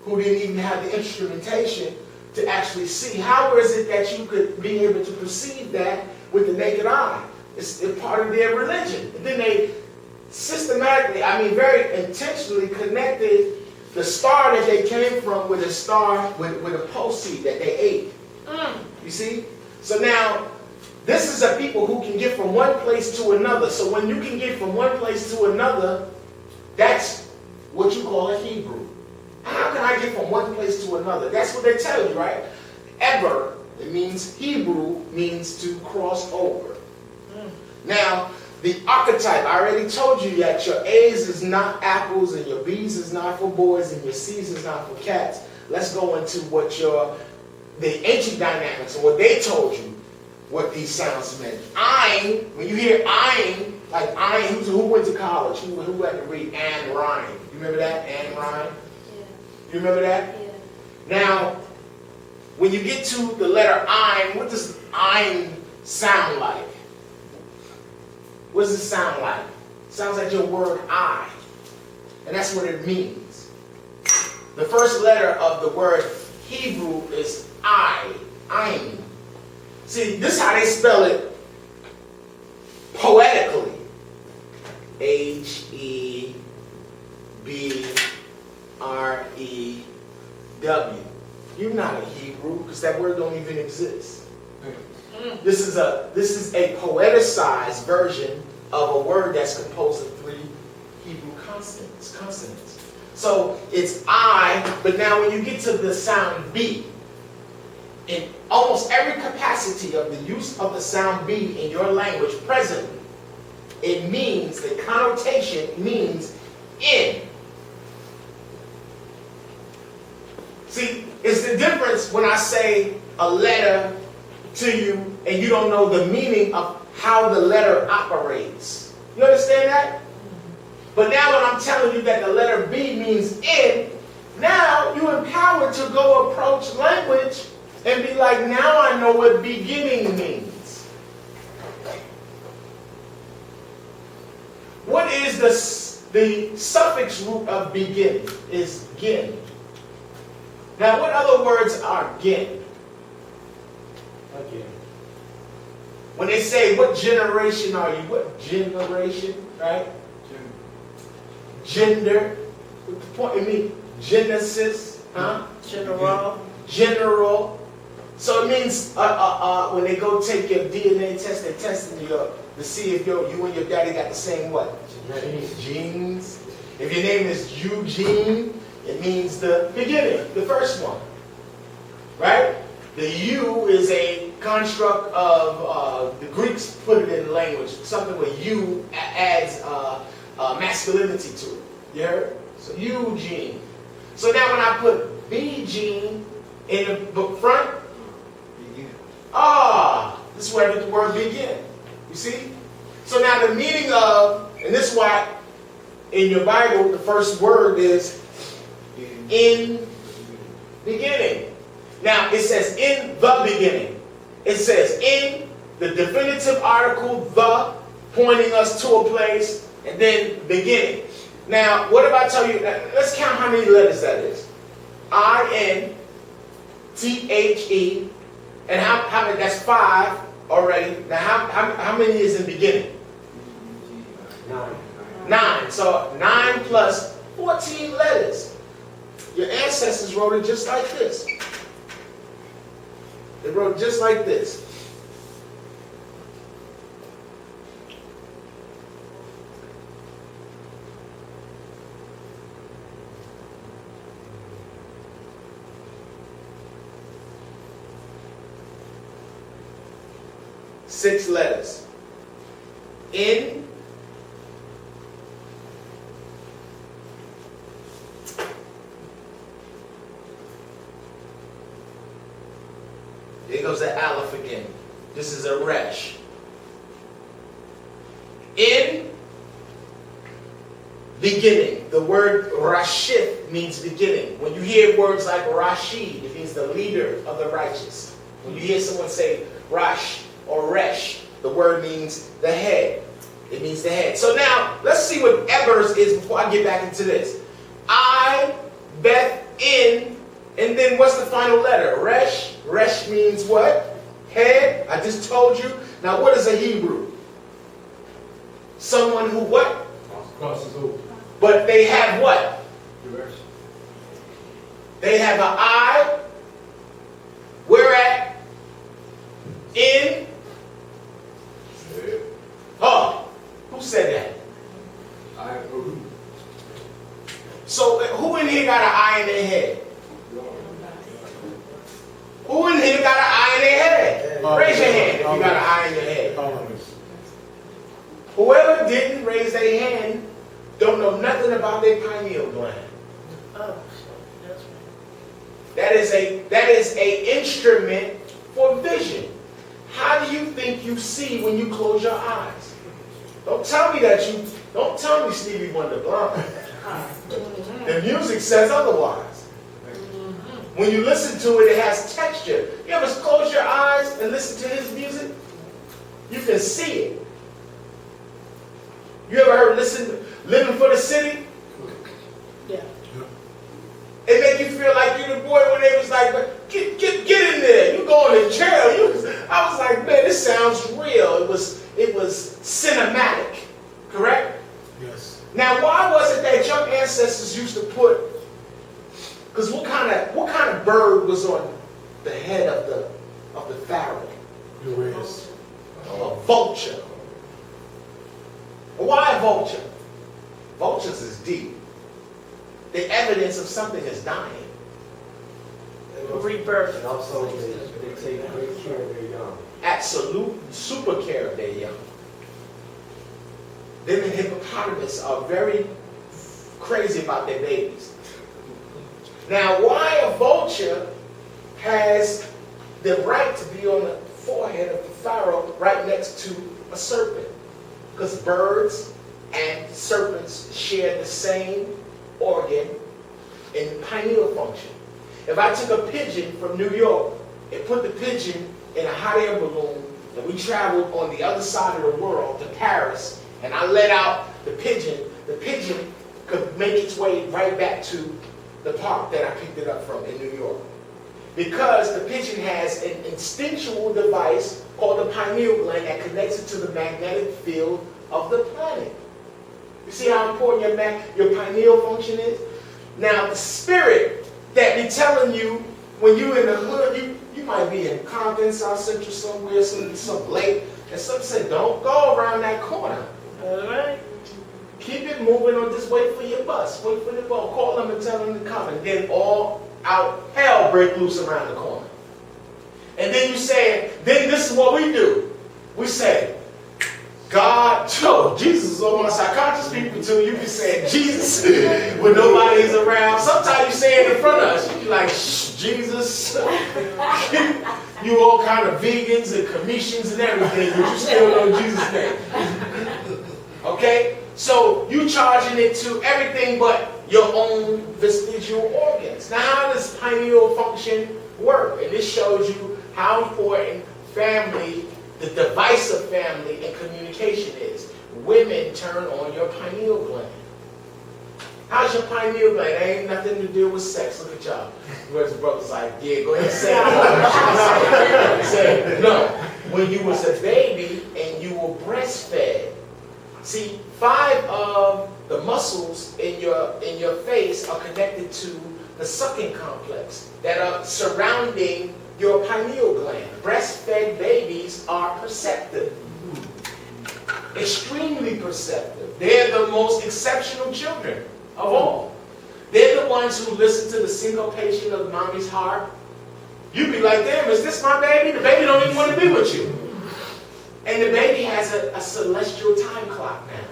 [SPEAKER 5] who didn't even have the instrumentation to actually see. How is it that you could be able to perceive that with the naked eye? It's part of their religion. And then they systematically, very intentionally connected the star that they came from with a star, with a pulse seed that they ate. You see? So now, This is a people who can get from one place to another. So when you can get from one place to another, that's what you call a Hebrew. How can I get from one place to another? That's what they tell you, right? Ever, it means Hebrew, means to cross over. Now, the archetype, I already told you that your A's is not apples, and your B's is not for boys, and your C's is not for cats. Let's go into what the ancient dynamics, and what they told you, what these sounds meant. Ein, when you hear ein, like ein, who went to college? Who had to read and rhyme? You remember that? And rhyme?
[SPEAKER 7] Yeah.
[SPEAKER 5] You remember that?
[SPEAKER 7] Yeah.
[SPEAKER 5] Now, when you get to the letter ein, what does ein sound like? What does it sound like? It sounds like your word I. And that's what it means. The first letter of the word Hebrew is I. Ein. See, this is how they spell it poetically. Hebrew. You're not a Hebrew, because that word don't even exist. This is a poeticized version of a word that's composed of 3 Hebrew consonants. So it's I, but now when you get to the sound B, in almost every capacity of the use of the sound B in your language presently, it means, the connotation means in. See, it's the difference when I say a letter to you and you don't know the meaning of how the letter operates. You understand that? But now when I'm telling you that the letter B means in, now you're empowered to go approach language and be like, now I know what beginning means. What is the suffix root of beginning? Is gin. Now what other words are gin? Again. When they say, what generation are you? What generation, right? Gender. What the point? I mean, Genesis, huh? General. So it means when they go take your DNA test, they're testing you to see if you and your daddy got the same what? Genes. If your name is Eugene, it means the beginning, the first one. Right? The U is a construct of, the Greeks put it in language, something where U adds masculinity to it. You heard? So Eugene. So now when I put B gene in the book front, this is where the word begin. You see? So now the meaning of, and this is why in your Bible the first word is in beginning. Now it says in the beginning. It says in the definitive article, the, pointing us to a place, and then beginning. Now, what if I tell you, let's count how many letters that is. I-N-T-H-E, and how many, that's 5 already. Now, how many is in beginning? 9. So 9 plus 14 letters. Your ancestors wrote it just like this. They wrote it just like this. Six letters. In, there goes the aleph again. This is a resh. In beginning. The word rashith means beginning. When you hear words like Rashid, it means the leader of the righteous. When you hear someone say Rash or Resh, the word means the head. It means the head. So now, let's see what Ebers is before I get back into this. I, Beth, in, and then what's the final letter? Resh. Resh means what? Head. I just told you. Now what is a Hebrew? Someone who what?
[SPEAKER 3] Crosses over.
[SPEAKER 5] But they have what?
[SPEAKER 3] Reverse.
[SPEAKER 5] They have an I. Where at? In. something about their pineal gland.
[SPEAKER 6] Oh, shit, that's right.
[SPEAKER 5] That is a instrument for vision. How do you think you see when you close your eyes? Don't tell me Stevie Wonder blind. The music says otherwise. When you listen to it, it has texture. You ever close your eyes and listen to his music? You can see it. You ever heard Living for the City?
[SPEAKER 6] Yeah.
[SPEAKER 5] It make you feel like you're the boy when they was like, get in there. You going to jail. I was like, man, this sounds real. It was cinematic, correct?
[SPEAKER 2] Yes.
[SPEAKER 5] Now, why was it that your ancestors used to put? Because what kind of bird was on the head of the pharaoh?
[SPEAKER 2] Uranus.
[SPEAKER 5] A vulture. Why a vulture? Vultures is deep. The evidence of something is dying.
[SPEAKER 6] Rebirth.
[SPEAKER 1] And also, they take great care of their young.
[SPEAKER 5] Absolute super care of their young. Them and hippopotamus are very crazy about their babies. Now, why a vulture has the right to be on the forehead of the pharaoh right next to a serpent? Because birds and serpents share the same organ in pineal function. If I took a pigeon from New York and put the pigeon in a hot air balloon and we traveled on the other side of the world to Paris and I let out the pigeon could make its way right back to the park that I picked it up from in New York. Because the pigeon has an instinctual device called the pineal gland that connects it to the magnetic field of the planet. You see how important your pineal function is? Now, the spirit that be telling you when you in the hood, you might be in Compton, South Central, somewhere, some lake, and some say, don't go around that corner.
[SPEAKER 6] All right.
[SPEAKER 5] Keep it moving or just wait for your bus. Wait for the bus. Call them and tell them to come. And then all out hell break loose around the corner. And then you say, then this is what we do. We say, God, Jesus is on my side. Conscious people too. You be saying Jesus when nobody is around. Sometimes you say it in front of us. You be like, shh, Jesus. You all kind of vegans and commissions and everything, but you still know Jesus' name. Okay? So you charging it to everything but your own vestigial organs. Now, how does pineal function work? And this shows you how important family, the device of family and communication is. Women turn on your pineal gland. How's your pineal gland? That ain't nothing to do with sex. Look at y'all. Where's the brother's like, yeah, go ahead and say it. Say, no. When you was a baby and you were breastfed, see, 5 of the muscles in your face are connected to the sucking complex that are surrounding your pineal gland. Breastfed babies are perceptive. Extremely perceptive. They're the most exceptional children of all. They're the ones who listen to the syncopation of mommy's heart. You be like, damn, is this my baby? The baby don't even want to be with you. And the baby has a celestial time clock now.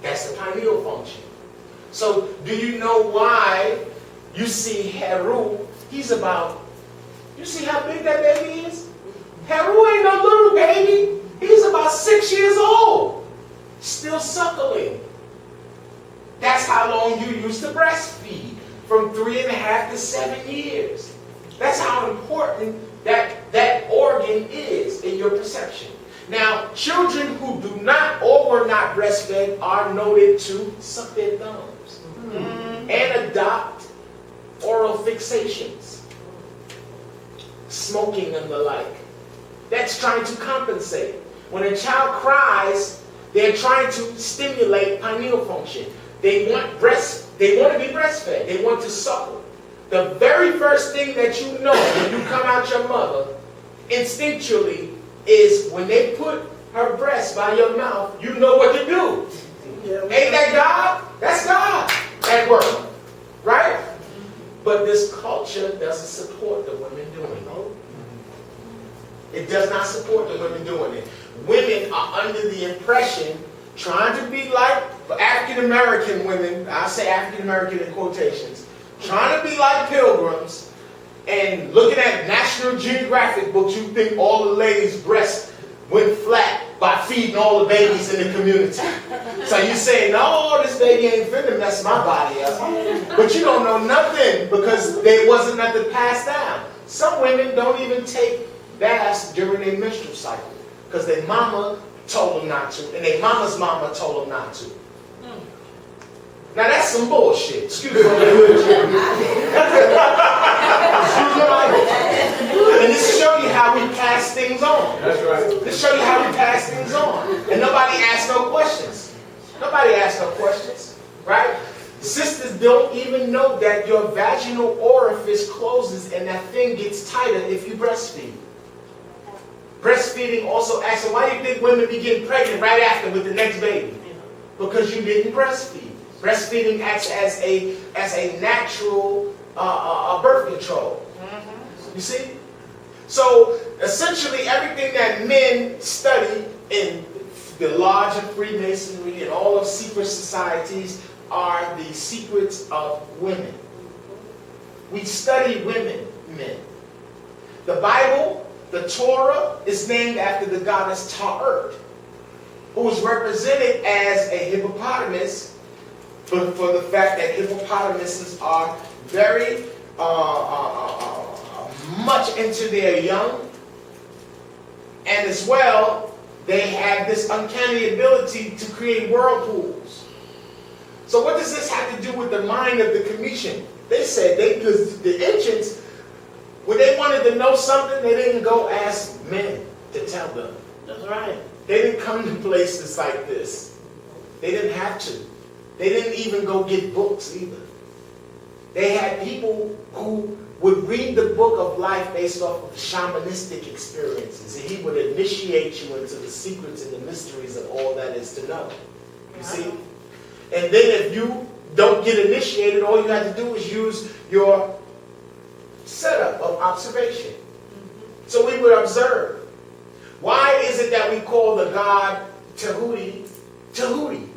[SPEAKER 5] That's the pineal function. So do you know why you see Heru? He's about, you see how big that baby is? Heru ain't no little baby. He's about 6 years old. Still suckling. That's how long you used to breastfeed. From 3.5 to 7 years. That's how important that organ is in your perception. Now, children who do not or were not breastfed are noted to suck their thumbs and adopt oral fixations, smoking and the like. That's trying to compensate. When a child cries, they're trying to stimulate pineal function. They want to be breastfed. They want to suckle. The very first thing that you know when you come out your mother, instinctually, is when they put her breast by your mouth, you know what to do. Ain't that God? That's God at work. Right? But this culture doesn't support the women doing it. It does not support the women doing it. Women are under the impression, trying to be like for African American women, I say African American in quotations, trying to be like pilgrims and looking at National Geographic books, you think all the ladies' breasts went flat by feeding all the babies in the community. So you say, no, this baby ain't finna mess my body up. But you don't know nothing because there wasn't nothing passed down. Some women don't even take baths during their menstrual cycle because their mama told them not to, and their mama's mama told them not to. Now that's some bullshit. Excuse me. And this show you how we pass things on.
[SPEAKER 3] That's right.
[SPEAKER 5] This show you how we pass things on. And nobody asks no questions. Nobody asks no questions. Right? Sisters don't even know that your vaginal orifice closes and that thing gets tighter if you breastfeed. Breastfeeding also acts, so why do you think women be getting pregnant right after with the next baby? Because you didn't breastfeed. Breastfeeding acts as a natural birth control. You see? So essentially everything that men study in the lodge of Freemasonry and all of secret societies are the secrets of women. We study women, men. The Bible, the Torah, is named after the goddess Ta'ert, who is represented as a hippopotamus, but for the fact that hippopotamuses are very much into their young, and as well, they have this uncanny ability to create whirlpools. So what does this have to do with the mind of the Commission? They said, because the ancients, when they wanted to know something, they didn't go ask men to tell them.
[SPEAKER 6] That's right.
[SPEAKER 5] They didn't come to places like this. They didn't have to. They didn't even go get books either. They had people who would read the book of life based off of shamanistic experiences. And he would initiate you into the secrets and the mysteries of all that is to know. You see? And then if you don't get initiated, all you have to do is use your setup of observation. So we would observe. Why is it that we call the god Tahuti, Tahuti?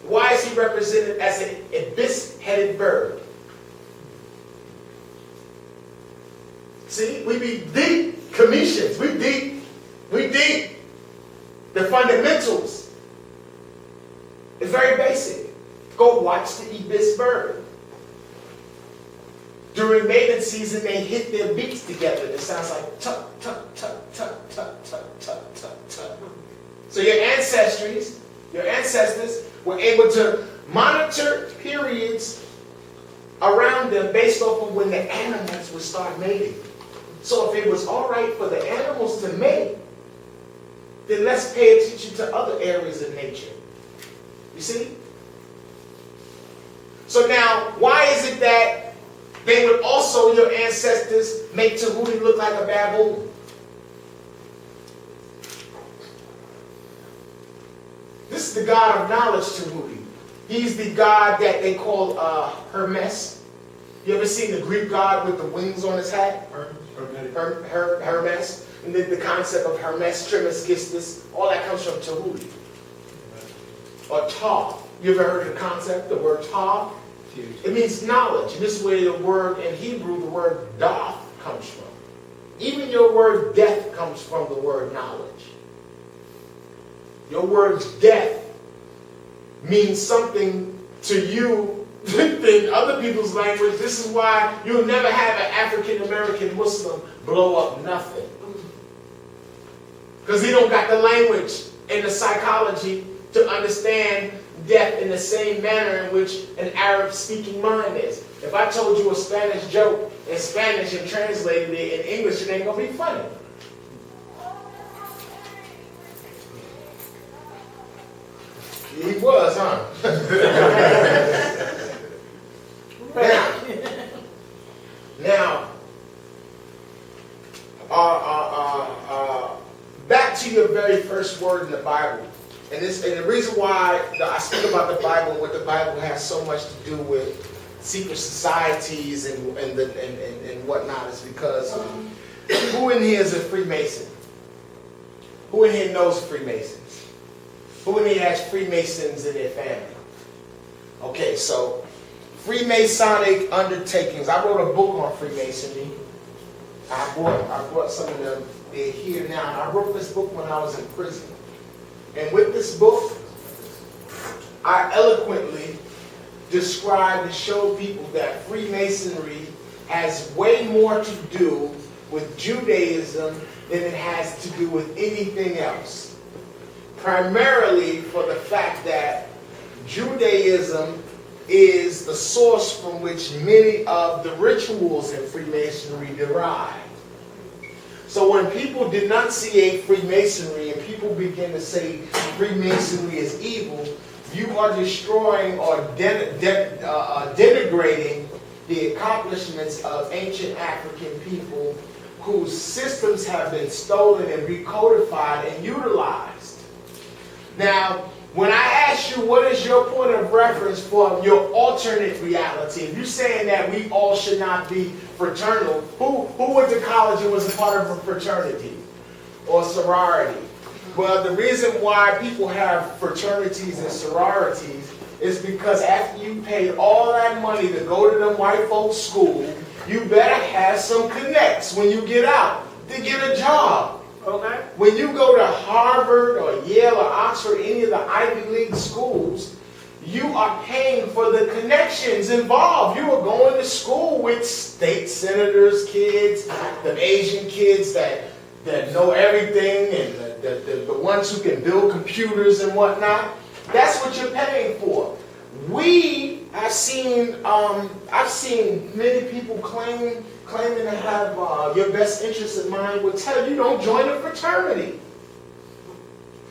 [SPEAKER 5] Why is he represented as an ibis-headed bird? See, we be deep commissions. We deep. The fundamentals. It's very basic. Go watch the ibis bird. During mating season, they hit their beaks together. It sounds like tuck, tuck, tuck, tuck, tuck, tuck, tuck, tuck, tuck. So your ancestors were able to monitor periods around them based off of when the animals would start mating. So if it was all right for the animals to mate, then let's pay attention to other areas of nature. You see? So now, why is it that they would also, your ancestors, make Tahuti look like a baboon? This is the god of knowledge, Tahuti. He's the god that they call Hermes. You ever seen the Greek god with the wings on his hat? Hermes. And then the concept of Hermes Trismegistus, all that comes from Tahuti. Or Ta. You ever heard of the concept, the word Ta? It means knowledge. And this is where the word in Hebrew, the word doth, comes from. Even your word death comes from the word knowledge. Your word death means something to you in other people's language. This is why you'll never have an African American Muslim blow up nothing. Because he don't got the language and the psychology to understand death in the same manner in which an Arab-speaking mind is. If I told you a Spanish joke in Spanish and translated it in English, it ain't going to be funny. He was, huh? Now, back to your very first word in the Bible. And the reason why I speak about the Bible and what the Bible has so much to do with secret societies and whatnot is because who in here is a Freemason? Who in here knows Freemasons? Who in here has Freemasons in their family? Okay, so Freemasonic undertakings. I wrote a book on Freemasonry. I brought some of them. They're here now. I wrote this book when I was in prison. And with this book, I eloquently describe and show people that Freemasonry has way more to do with Judaism than it has to do with anything else. Primarily for the fact that Judaism is the source from which many of the rituals in Freemasonry derive. So when people denunciate Freemasonry and people begin to say Freemasonry is evil, you are destroying or denigrating the accomplishments of ancient African people whose systems have been stolen and recodified and utilized. Now, when I ask you what is your point of reference for your alternate reality, if you're saying that we all should not be fraternal, who went to college and was a part of a fraternity or sorority? Well, the reason why people have fraternities and sororities is because after you paid all that money to go to them white folks' school, you better have some connects when you get out to get a job.
[SPEAKER 6] Okay.
[SPEAKER 5] When you go to Harvard or Yale or Oxford, any of the Ivy League schools, you are paying for the connections involved. You are going to school with state senators' kids, the Asian kids that know everything, and the ones who can build computers and whatnot. That's what you're paying for. I've seen many people claiming to have your best interest in mind will tell you don't join a fraternity.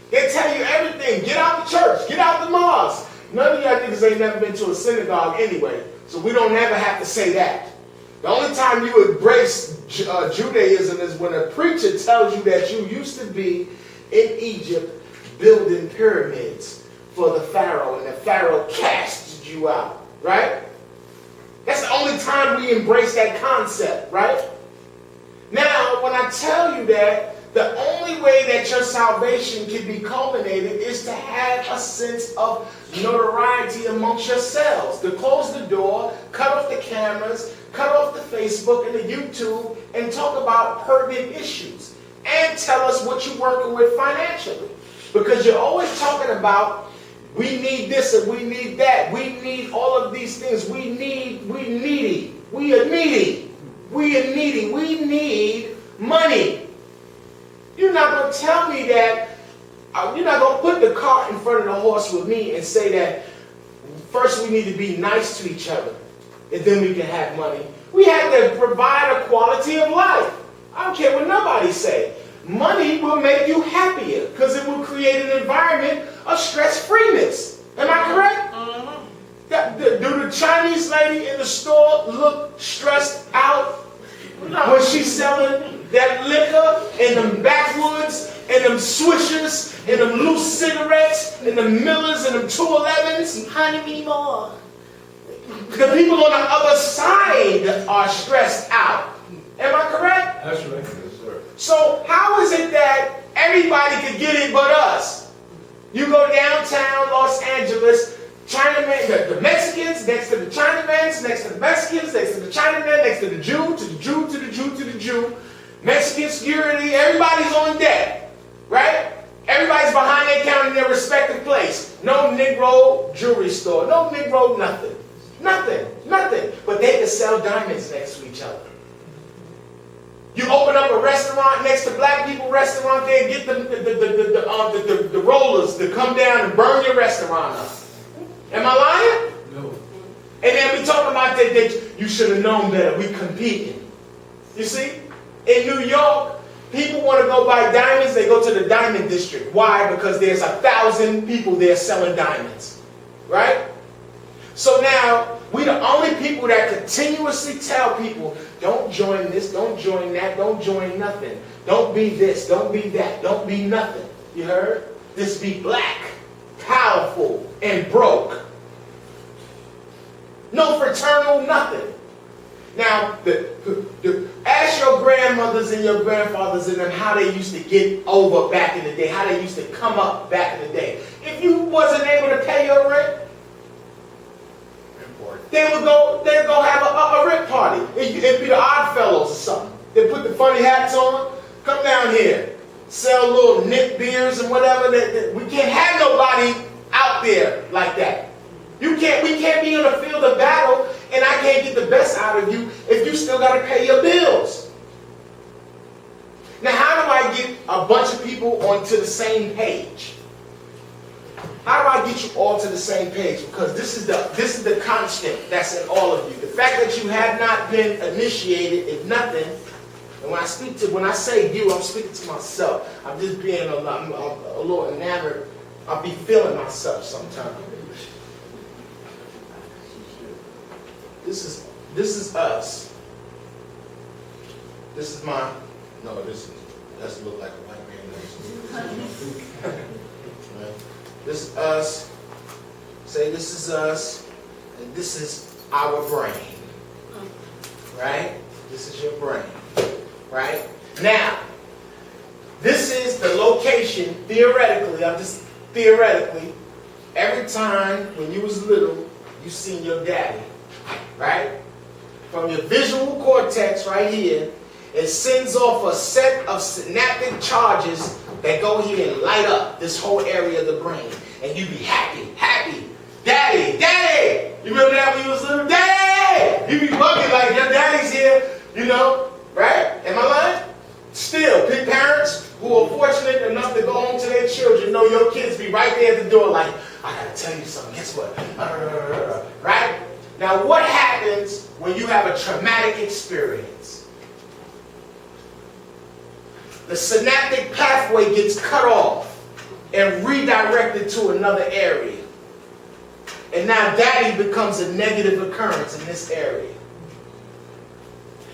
[SPEAKER 5] They tell you everything. Get out the church. Get out the mosque. None of y'all niggas ain't never been to a synagogue anyway, so we don't never have to say that. The only time you embrace Judaism is when a preacher tells you that you used to be in Egypt building pyramids for the Pharaoh, and the Pharaoh casted you out, right? That's the only time we embrace that concept, right? Now, when I tell you that, the only way that your salvation can be culminated is to have a sense of notoriety amongst yourselves. To close the door, cut off the cameras, cut off the Facebook and the YouTube, and talk about pertinent issues. And tell us what you're working with financially. Because you're always talking about, we need this and we need that. We need all of these things. We are needy. We need money. You're not going to tell me that, you're not going to put the cart in front of the horse with me and say that first we need to be nice to each other and then we can have money. We have to provide a quality of life. I don't care what nobody say. Money will make you happier because it will create an environment of stress-freeness. Am I correct? Do the Chinese lady in the store look stressed out when she's selling that liquor and them backwoods and them swishers and them loose cigarettes and them Millers and them 211s?
[SPEAKER 6] Honey, me more.
[SPEAKER 5] The people on the other side are stressed out. Am I correct?
[SPEAKER 3] That's right. Yes, sir.
[SPEAKER 5] So how is it that everybody could get it but us? You go downtown Los Angeles, Chinamen, the Mexicans next to the Chinamans, next to the Mexicans, next to the Chinamen, next to the Jew, to the Jew, to the Jew, to the Jew. Mexican security, everybody's on deck, right? Everybody's behind their counter in their respective place. No Negro jewelry store, no Negro nothing. Nothing. But they can sell diamonds next to each other. You open up a restaurant next to black people restaurant there and get the rollers to come down and burn your restaurant up. Am I lying?
[SPEAKER 3] No.
[SPEAKER 5] And then we talking about that you should have known better. We competing. You see? In New York, people want to go buy diamonds. They go to the diamond district. Why? Because there's 1,000 people there selling diamonds. Right? So now, we the only people that continuously tell people, don't join this, don't join that, don't join nothing. Don't be this, don't be that, don't be nothing. You heard? This be black, powerful, and broke. No fraternal nothing. Now, ask your grandmothers and your grandfathers and them how they used to get over back in the day, how they used to come up back in the day. if you wasn't able to pay your rent, they'd go have a rent party. It'd be the Odd Fellows or something. They put the funny hats on, come down here, sell little knit beers and whatever. We can't have nobody out there like that. We can't be in the field of battle and I can't get the best out of you if you still got to pay your bills. Now, how do I get a bunch of people onto the same page? How do I get you all to the same page? Because this is the constant that's in all of you. The fact that you have not been initiated is nothing. And when I say you, I'm speaking to myself. I'm just being a little enamored. I'll be feeling myself sometimes. This is us. This is my. No, this doesn't look like a white man. Right? This is us. Say this is us, and this is our brain. Right? This is your brain. Right? Now, this is the location, theoretically, every time when you was little, you seen your daddy. Right? From your visual cortex right here, it sends off a set of synaptic charges that go here and light up this whole area of the brain. And you be happy. Daddy! You remember that when you was little? Daddy! You be bugging like your daddy's here, you know, right? Am I lying? Still, big parents who are fortunate enough to go home to their children know your kids be right there at the door like, I gotta tell you something, guess what? Right? Now, what happens when you have a traumatic experience? The synaptic pathway gets cut off and redirected to another area. And now daddy becomes a negative occurrence in this area.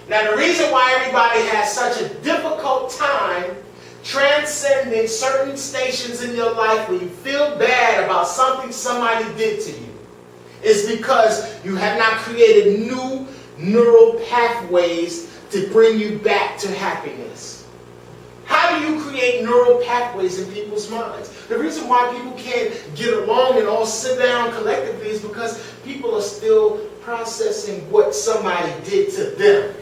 [SPEAKER 5] Now, the reason why everybody has such a difficult time transcending certain stations in your life where you feel bad about something somebody did to you is because you have not created new neural pathways to bring you back to happiness. How do you create neural pathways in people's minds? The reason why people can't get along and all sit down collectively is because people are still processing what somebody did to them.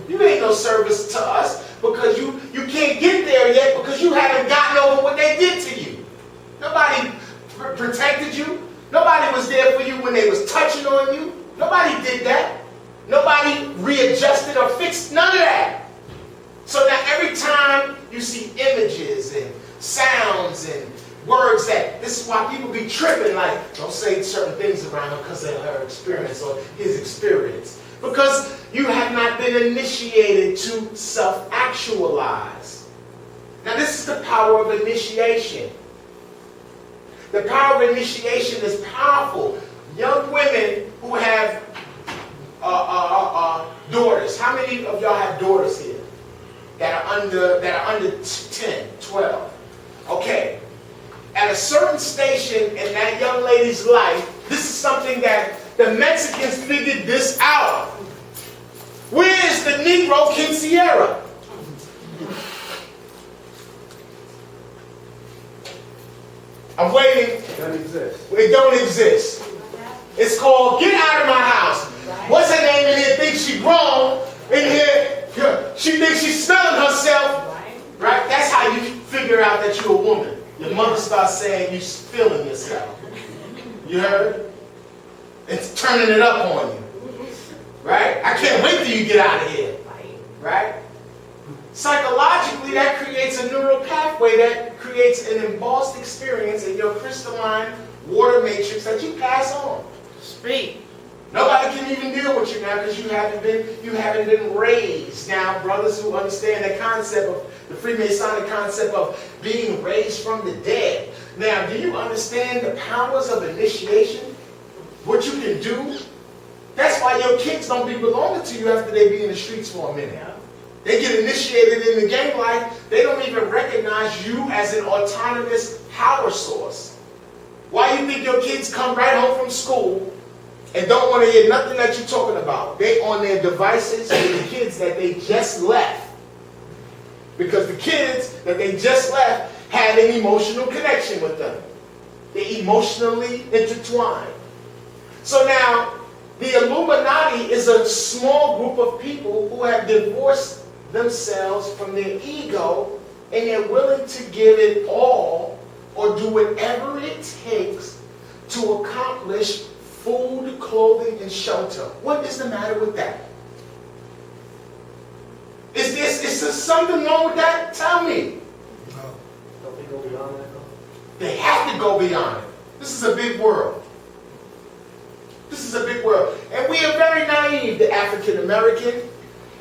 [SPEAKER 5] You ain't no service to us because you can't get there yet because you haven't gotten over what they did to you. Nobody protected you. Nobody was there for you when they was touching on you. Nobody did that. Nobody readjusted or fixed none of that. So now every time you see images and sounds and words this is why people be tripping like, don't say certain things around her because of her experience or his experience. Because you have not been initiated to self-actualize. Now this is the power of initiation. The power of initiation is powerful. Young women who have daughters. How many of y'all have daughters here that are under 10, 12? Okay. At a certain station in that young lady's life, this is something that the Mexicans figured this out. Where is the Negro quinceañera? I'm waiting.
[SPEAKER 1] It doesn't exist.
[SPEAKER 5] It don't exist. It's called Get Out of My House. What's her name in here? Thinks she grown. In here, she thinks she's smelling herself. Right? That's how you figure out that you're a woman. Your mother starts saying you're feeling yourself. You heard? It's turning it up on you. Right? I can't wait till you get out of here. Right? Psychologically, that creates a neural pathway that creates an embossed experience in your crystalline water matrix that you pass on.
[SPEAKER 6] Speak.
[SPEAKER 5] Nobody can even deal with you now because you haven't been raised. Now, brothers who understand the concept of the Freemasonic concept of being raised from the dead. Now, do you understand the powers of initiation? What you can do? That's why your kids don't be belonging to you after they be in the streets for a minute. They get initiated in the gang life. They don't even recognize you as an autonomous power source. Why you think your kids come right home from school and don't want to hear nothing that you're talking about? They on their devices with the kids that they just left. Because the kids that they just left had an emotional connection with them. They're emotionally intertwined. So now, the Illuminati is a small group of people who have divorced themselves from their ego, and they're willing to give it all or do whatever it takes to accomplish food, clothing, and shelter. What is the matter with that? Is there something wrong with that? Tell me.
[SPEAKER 2] No.
[SPEAKER 1] Don't they go beyond that though?
[SPEAKER 5] They have to go beyond it. This is a big world. This is a big world. And we are very naive, the African American.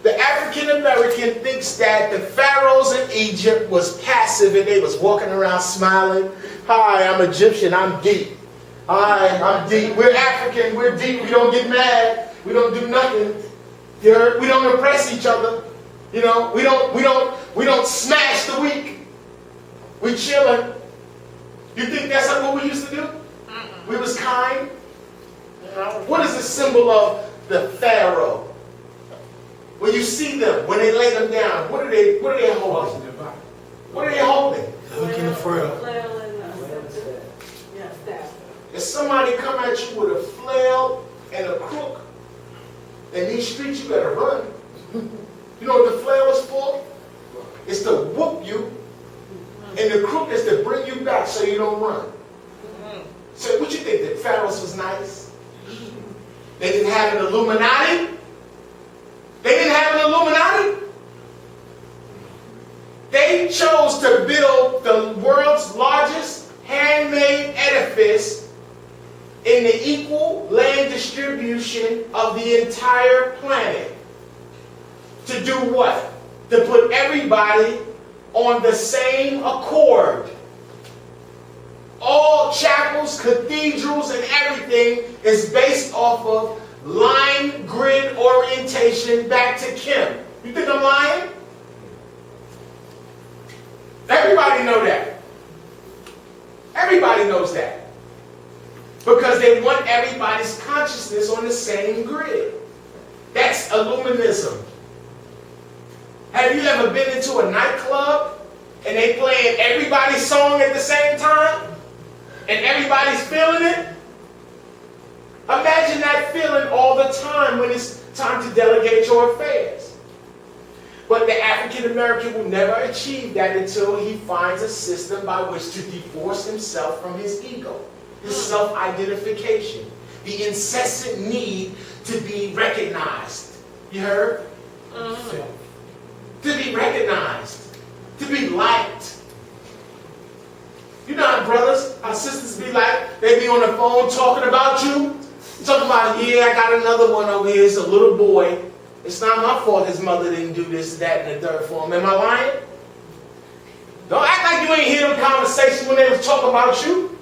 [SPEAKER 5] The African American thinks that the pharaohs in Egypt was passive and they was walking around smiling. Hi, I'm Egyptian, I'm deep. Hi, I'm deep. We're African, we're deep. We don't get mad. We don't do nothing. You heard? We don't oppress each other. You know, we don't smash the weak. We chilling. You think that's what we used to do? We was kind. What is the symbol of the pharaoh? When you see them, when they lay them down, what are they holding? What are they holding?
[SPEAKER 2] Look in the frail.
[SPEAKER 5] If somebody come at you with a flail and a crook, in these streets you better run. You know what the flail is for? It's to whoop you, and the crook is to bring you back so you don't run. So what you think, the pharaohs was nice? They didn't have an Illuminati? They didn't have an Illuminati? They chose to build the world's largest handmade edifice in the equal land distribution of the entire planet. To do what? To put everybody on the same accord. All chapels, cathedrals, and everything is based off of line grid orientation back to Kim. You think I'm lying? Everybody know that. Everybody knows that. Because they want everybody's consciousness on the same grid. That's Illuminism. Have you ever been into a nightclub and they playing everybody's song at the same time? And everybody's feeling it? Imagine that feeling all the time when it's time to delegate your affairs. But the African American will never achieve that until he finds a system by which to divorce himself from his ego, his self-identification, the incessant need to be recognized. You heard? To be recognized, to be liked. You know how brothers, how sisters be like, they be on the phone talking about you. Talking about, yeah, I got another one over here. It's a little boy. It's not my fault his mother didn't do this, that, and the third for him. Am I lying? Don't act like you ain't hear them conversations when they was talking about you.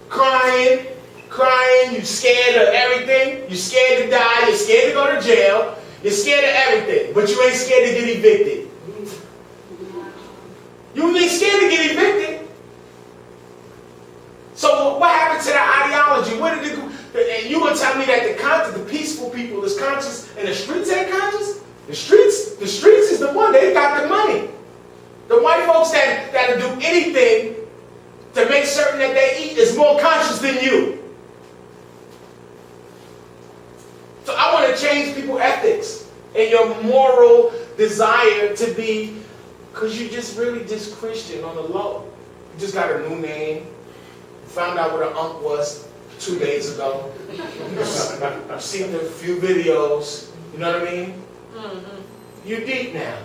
[SPEAKER 5] Crying, you scared of everything. You scared to die. You're scared to go to jail. You're scared of everything. But you ain't scared to get evicted. You ain't scared to get evicted. So what happened to the ideology? Where did it go? And you gonna tell me that the peaceful people is conscious and the streets ain't conscious? The streets is the one. They got the money. The white folks that'll do anything to make certain that they eat is more conscious than you. So I want to change people's ethics and your moral desire to be, because you just really just Christian on the low. You just got a new name. Found out what an unk was 2 days ago. I've seen a few videos. You know what I mean? Mm-hmm. You deep now.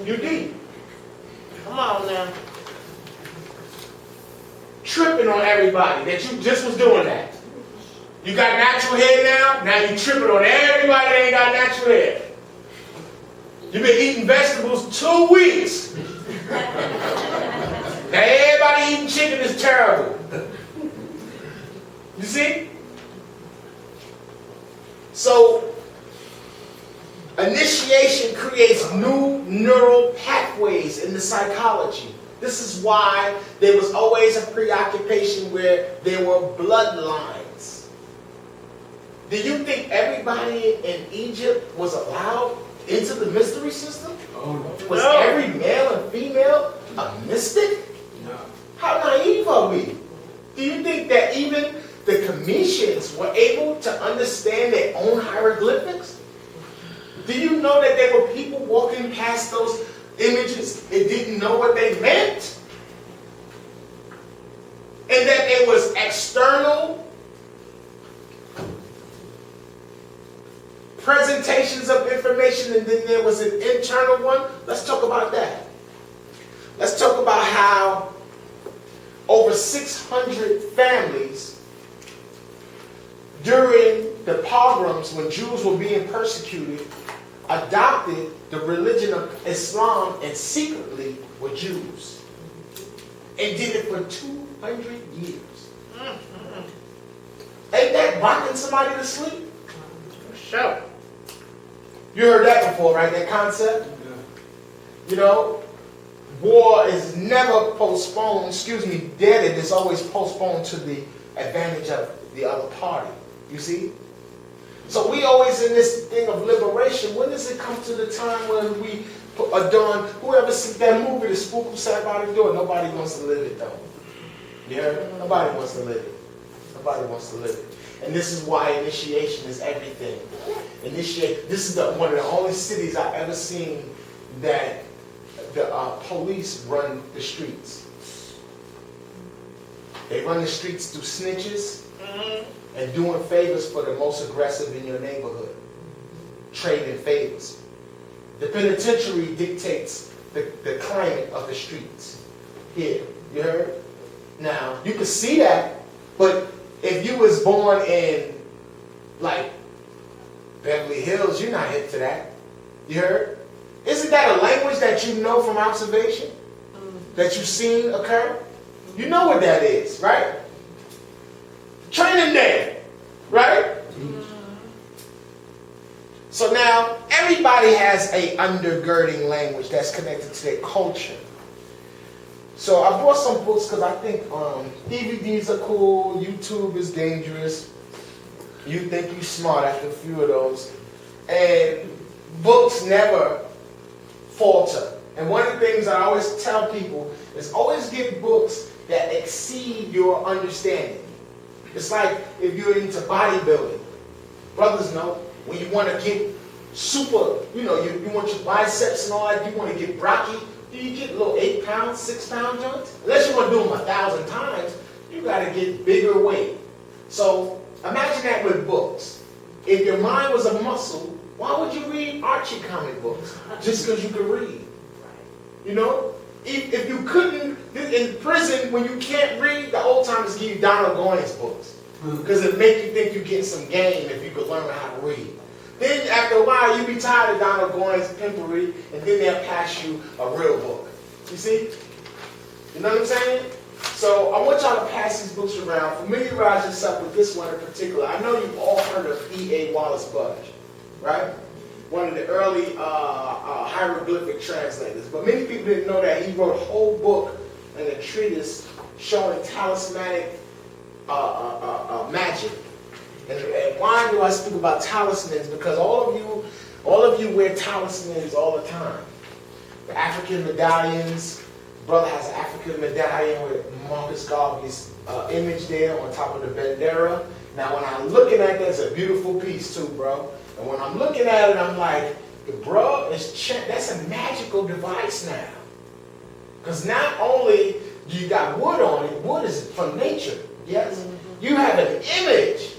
[SPEAKER 5] You deep.
[SPEAKER 6] Come on now.
[SPEAKER 5] Tripping on everybody that you just was doing that. You got natural hair now. Now you tripping on everybody that ain't got natural hair. You've been eating vegetables 2 weeks. Now everybody eating chicken is terrible. You see? So, initiation creates new neural pathways in the psychology. This is why there was always a preoccupation where there were bloodlines. Do you think everybody in Egypt was allowed into the mystery system?
[SPEAKER 3] Oh, no.
[SPEAKER 5] Was every male and female a mystic?
[SPEAKER 3] No.
[SPEAKER 5] How naive are we? Do you think that even the Commissions were able to understand their own hieroglyphics? Do you know that there were people walking past those images and didn't know what they meant? And that it was external presentations of information and then there was an internal one? Let's talk about that. Let's talk about how over 600 families during the pogroms when Jews were being persecuted adopted the religion of Islam and secretly were Jews. And did it for 200 years. Ain't that rocking somebody to sleep?
[SPEAKER 6] For sure.
[SPEAKER 5] You heard that before, right? That concept? You know, war is never postponed, dead, it's always postponed to the advantage of the other party. You see? So we always in this thing of liberation. When does it come to the time when we adorn, whoever sees that movie, The Spook Who Sat by the Door, nobody wants to live it though. You heard? Nobody wants to live it. Nobody wants to live it. And this is why initiation is everything. This is one of the only cities I've ever seen that the police run the streets. They run the streets through snitches and doing favors for the most aggressive in your neighborhood. Trading favors. The penitentiary dictates the climate of the streets. Here, you heard? Now, you can see that, but if you was born in, like, Beverly Hills, you're not hip to that. You heard? Isn't that a language that you know from observation? That you've seen occur? You know what that is, right? Training day, right? So now, everybody has a undergirding language that's connected to their culture. So I brought some books because I think DVDs are cool, YouTube is dangerous. You think you're smart after a few of those. And books never falter. And one of the things I always tell people is always get books that exceed your understanding. It's like if you're into bodybuilding. Brothers know, when you want to get super, you want your biceps and all that, you want to get brocky, you get little 8-pound, 6-pound joints. Unless you want to do them 1,000 times, you got to get bigger weight. So imagine that with books. If your mind was a muscle, why would you read Archie comic books? Just because you could read. You know? If you couldn't, in prison, when you can't read, the old timers give you Donald Goines books. Because it make you think you're getting some game if you could learn how to read. Then after a while, you be tired of Donald Goines' pimpery, and then they'll pass you a real book. You see? You know what I'm saying? So I want y'all to pass these books around. Familiarize yourself with this one in particular. I know you've all heard of E.A. Wallace Budge, right? One of the early hieroglyphic translators. But many people didn't know that he wrote a whole book and a treatise showing talismanic magic. And why do I speak about talismans? Because all of you wear talismans all the time. The African medallions. Brother has an African medallion with Marcus Garvey's image there on top of the bandera. Now when I'm looking at that, it's a beautiful piece too, bro. And when I'm looking at it, I'm like, bro, that's a magical device now. Because not only do you got wood on it, wood is from nature, yes? You have an image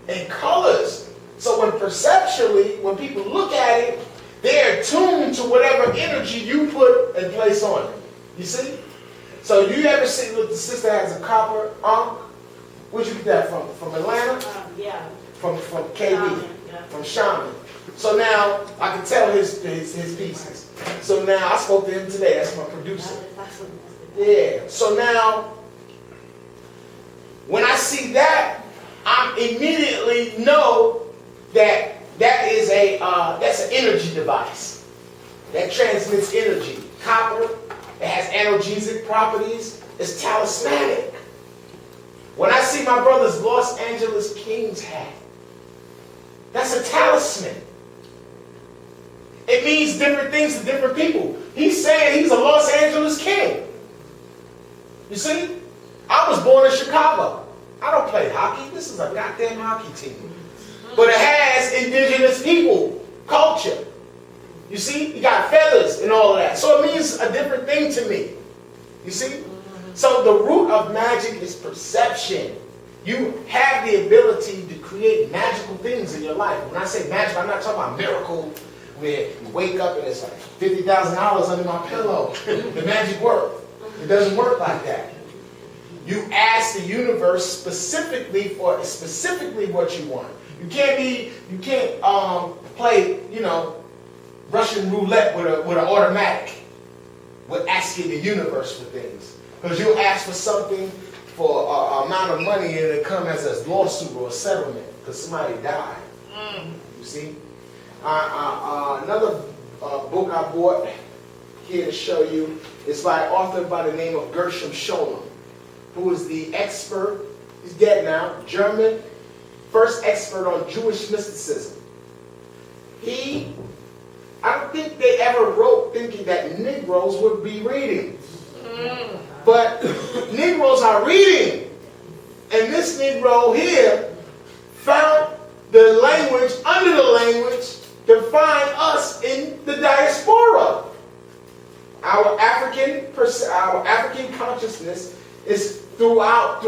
[SPEAKER 5] and colors. So when perceptually, when people look at it, they're attuned to whatever energy you put and place on it. You see? So you ever see with the sister has a copper ankh? Where'd you get that from? From Atlanta?
[SPEAKER 7] Yeah.
[SPEAKER 5] From KB?
[SPEAKER 7] Shaman, yeah.
[SPEAKER 5] From Shaman. So now I can tell his pieces. So now I spoke to him today. That's my producer. Yeah. So now when I see that, I immediately know that is that's an energy device that transmits energy. Copper, it has analgesic properties. It's talismanic. When I see my brother's Los Angeles Kings hat, that's a talisman. It means different things to different people. He's saying he's a Los Angeles King. You see? I was born in Chicago. I don't play hockey. This is a goddamn hockey team. But it has indigenous people, culture. You see? You got feathers and all of that. So it means a different thing to me. You see? So the root of magic is perception. You have the ability to create magical things in your life. When I say magic, I'm not talking about miracle where you wake up and it's like $50,000 under my pillow. The magic work. It doesn't work like that. You ask the universe specifically for what you want. You can't play, Russian roulette with an automatic with asking the universe for things. Because you'll ask for something for an amount of money and it'll come as a lawsuit or a settlement because somebody died. You see? Another book I bought here to show you is by an author by the name of Gershom Scholem, who is the expert, he's dead now, German, first expert on Jewish mysticism. I don't think they ever wrote thinking that Negroes would be reading. But Negroes are reading. And this Negro here found the language under the language to find us in the diaspora. Our African consciousness is throughout.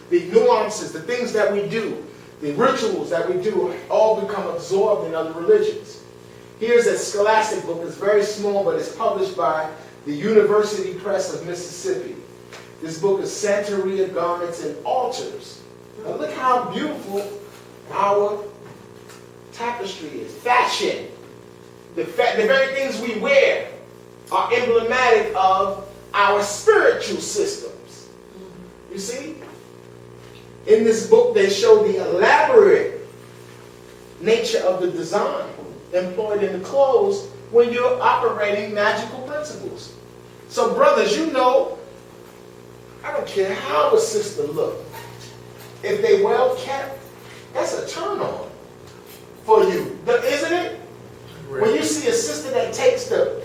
[SPEAKER 5] The nuances, the things that we do, the rituals that we do, all become absorbed in other religions. Here's a scholastic book. It's very small, but it's published by the University Press of Mississippi. This book is Santeria, Garments, and Altars. Now look how beautiful our tapestry is. Fashion. The very things we wear are emblematic of our spiritual systems. You see? In this book, they show the elaborate nature of the design employed in the clothes when you're operating magical principles. So brothers, I don't care how a sister look. If they well kept, that's a turn on for you, isn't it? When you see a sister that takes the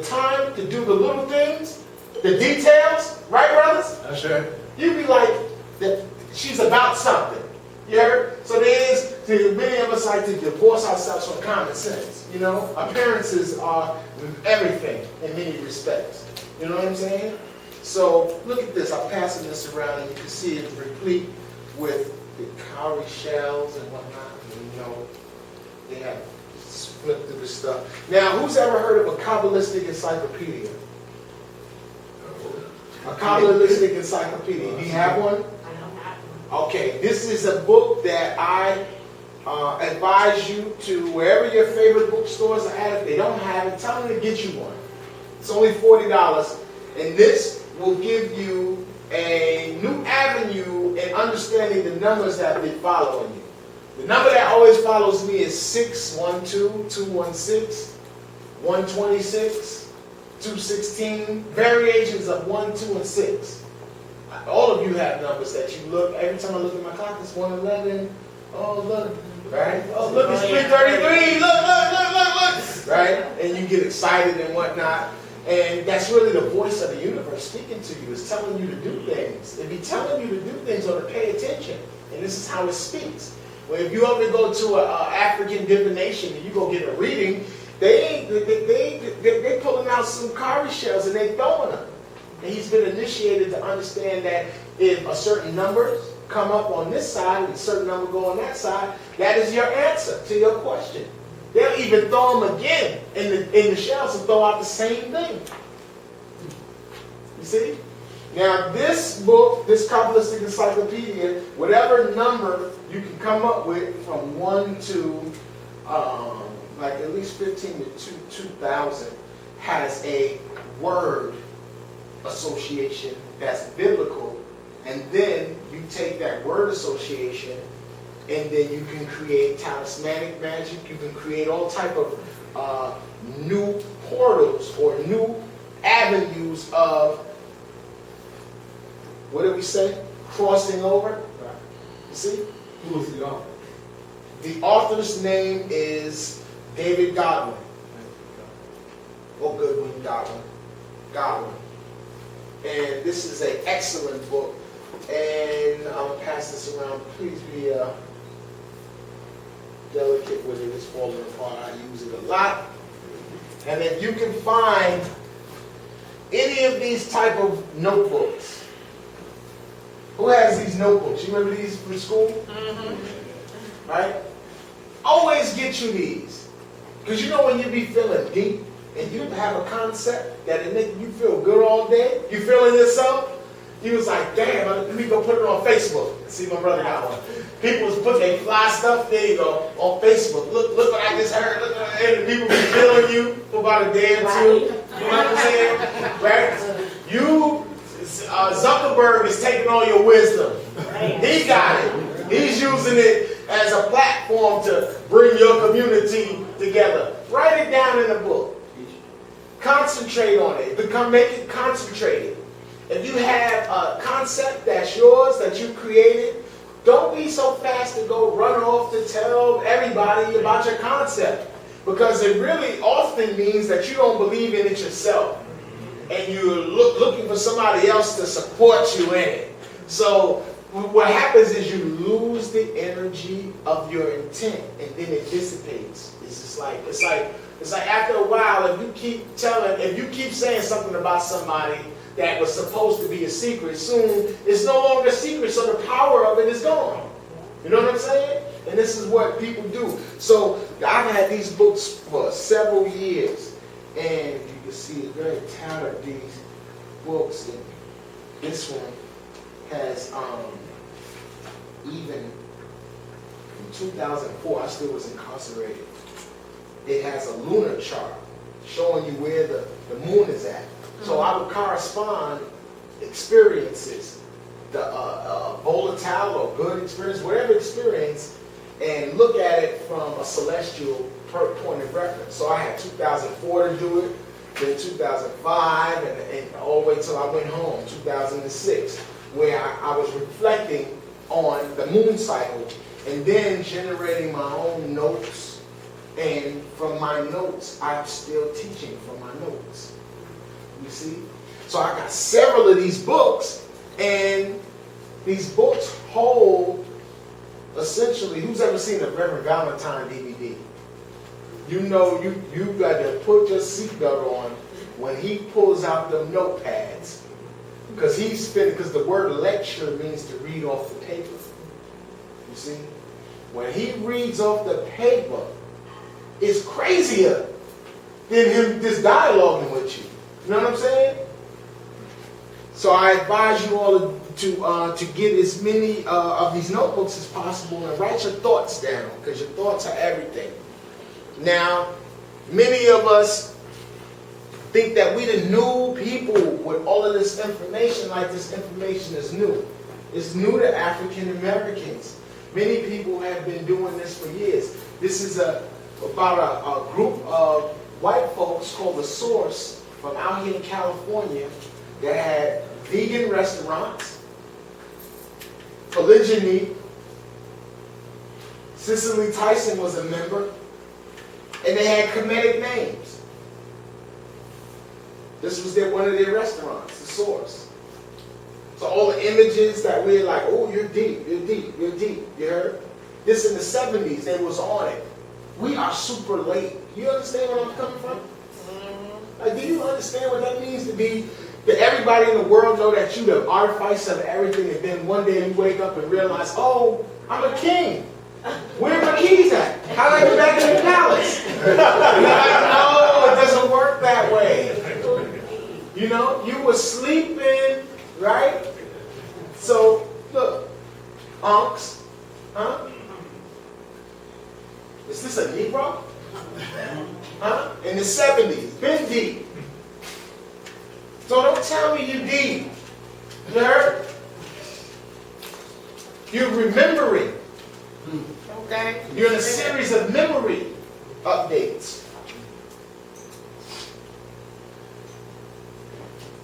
[SPEAKER 5] time to do the little things, the details, right brothers?
[SPEAKER 3] That's right.
[SPEAKER 5] You be like, she's about something. You heard? So many of us like to divorce ourselves from common sense. Appearances are everything in many respects. You know what I'm saying? So look at this. I'm passing this around and you can see it's replete with the cowrie shells and whatnot. And, they have flipped through this stuff. Now, who's ever heard of a Kabbalistic encyclopedia? A Kabbalistic encyclopedia. Do you have one? Okay, this is a book that I advise you to, wherever your favorite bookstores are at, if they don't have it, tell them to get you one. It's only $40, and this will give you a new avenue in understanding the numbers that have been following you. The number that always follows me is 612, 216, 126, 216, variations of 1, 2, and 6. All of you have numbers that you look, every time I look at my clock, it's 111. Oh, look, right? Oh, look, it's 333. Look. Right? And you get excited and whatnot. And that's really the voice of the universe speaking to you. It's telling you to do things. It be telling you to do things or to pay attention. And this is how it speaks. Well, if you ever go to an African divination and you go get a reading, they pulling out some cowrie shells and they throwing them. And he's been initiated to understand that if a certain number come up on this side and a certain number go on that side, that is your answer to your question. They'll even throw them again in the shells and throw out the same thing. You see? Now this book, this Kabbalistic encyclopedia, whatever number you can come up with from 1 to like at least 15 to 2,000 has a word association that's biblical, and then you take that word association and then you can create talismanic magic, you can create all type of new portals or new avenues of, what did we say? Crossing over. You see?
[SPEAKER 3] Who was the author?
[SPEAKER 5] The author's name is David Godwin. Oh, Goodwin, Godwin. And this is an excellent book. And I'll pass this around. Please be delicate with it. It's falling apart. I use it a lot. And if you can find any of these type of notebooks, who has these notebooks? You remember these from school? Mm-hmm. Right? Always get you these. Because you know when you be feeling deep and you have a concept that it make you feel good all day, you feeling yourself, you was like, damn, let me go put it on Facebook. See, my brother got one. People was putting their fly stuff, there you go, on Facebook. Look what I just heard. Look what and people be feeling you for about a day or two. You know what I'm saying? Right? You, Zuckerberg is taking all your wisdom. He got it. He's using it as a platform to bring your community together. Write it down in a book. Concentrate on it. Make it concentrated. If you have a concept that's yours, that you created, don't be so fast to go run off to tell everybody about your concept. Because it really often means that you don't believe in it yourself. And you're looking for somebody else to support you in it. So what happens is you lose the energy of your intent, and then it dissipates. It's like after a while, if you keep saying something about somebody that was supposed to be a secret, soon it's no longer a secret, so the power of it is gone. You know what I'm saying? And this is what people do. So I've had these books for several years, and you can see it's very tattered, these books. And this one has even in 2004, I still was incarcerated. It has a lunar chart showing you where the moon is at. So I would correspond experiences, the volatile or good experience, whatever experience, and look at it from a celestial point of reference. So I had 2004 to do it, then 2005, and all the way till I went home, 2006, where I was reflecting on the moon cycle and then generating my own notes. And from my notes, I'm still teaching from my notes. You see? So I got several of these books, and these books hold, essentially, who's ever seen a Reverend Valentine DVD? You know you got to put your seatbelt on when he pulls out them notepads. Because because the word lecture means to read off the paper. You see? When he reads off the paper, it's crazier than him just dialoguing with you. You know what I'm saying? So I advise you all to get as many of these notebooks as possible and write your thoughts down, because your thoughts are everything. Now, many of us think that we the new people with all of this information, like this information is new. It's new to African Americans. Many people have been doing this for years. This is about a group of white folks called The Source from out here in California that had vegan restaurants, polygyny. Cicely Tyson was a member, and they had Kemetic names. This was one of their restaurants, The Source. So all the images that we're like, oh, you're deep, you're deep, you're deep, you heard? This in the 70s, they was on it. We are super late. You understand where I'm coming from? Like, do you understand what that means to be, that everybody in the world know that you the artifice of everything, and then one day you wake up and realize, oh, I'm a king. Where are my keys at? How do I get back in the palace? No, it doesn't work that way. You know, you were sleeping, right? So, look, unks, huh? Is this a Negro? Huh? In the 70s, been deep. So don't tell me you deep. You heard? You're remembering.
[SPEAKER 6] Okay.
[SPEAKER 5] You're in a series of memory updates.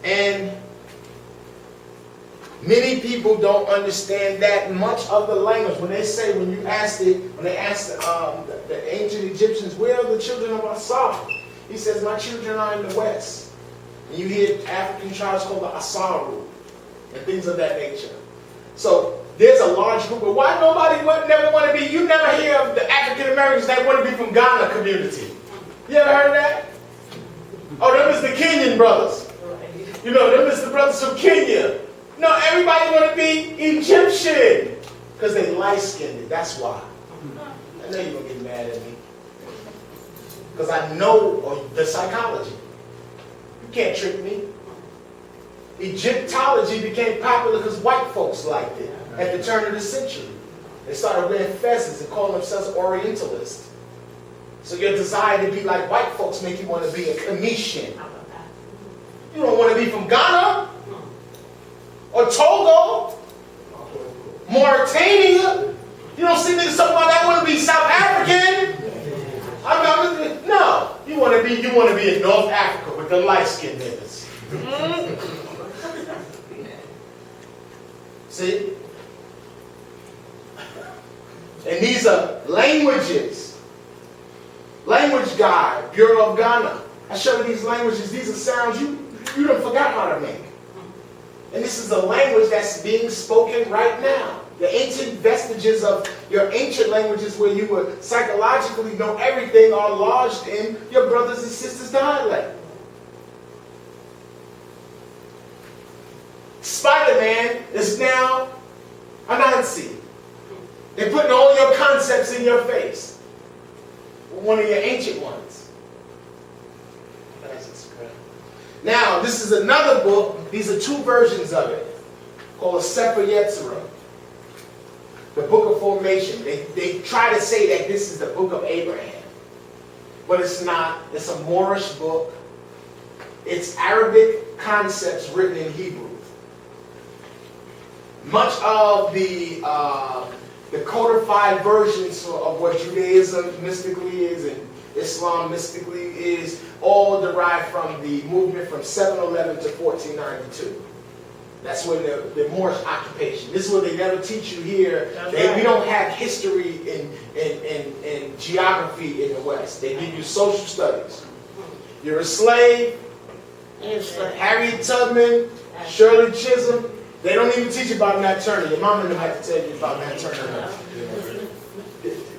[SPEAKER 5] And many people don't understand that much of the language. When they say, when they ask the ancient Egyptians, where are the children of Asa? He says, my children are in the west. And you hear African tribes called the Asaru and things of that nature. So there's a large group, but why nobody never want to be, you never hear of the African Americans that want to be from Ghana community. You ever heard of that? Oh, them is the Kenyan brothers. You know, them is the brothers from Kenya. No, everybody want to be Egyptian. Because they light-skinned, that's why. I know you're going to get mad at me. Because I know the psychology. You can't trick me. Egyptology became popular because white folks liked it at the turn of the century. They started wearing fezzes and calling themselves Orientalists. So your desire to be like white folks make you want to be a Commission. You don't want to be from Ghana or Togo, Mauritania. You don't see niggas talking about that want to be South African. No, you want to be in North Africa with the light-skinned niggas. See? And these are languages. Language guide, Bureau of Ghana. I show you these languages. These are sounds you done forgot how to make. And this is a language that's being spoken right now. The ancient vestiges of your ancient languages where you would psychologically know everything are lodged in your brothers and sisters' dialect. Spider-Man is now a Nazi. They're putting all your concepts in your face. One of your ancient ones. Now, this is another book. These are two versions of it, called Sefer Yetzirah, the Book of Formation. They try to say that this is the Book of Abraham, but it's not. It's a Moorish book. It's Arabic concepts written in Hebrew. Much of the codified versions of what Judaism mystically is and Islam mystically is all derived from the movement from 711 to 1492. That's when the Moorish occupation. This is what they never teach you here. We don't have history and geography in the West. They give you social studies. You're a slave. Harriet Tubman, Shirley Chisholm. They don't even teach you about Nat Turner. Your mama didn't have to tell you about Nat Turner.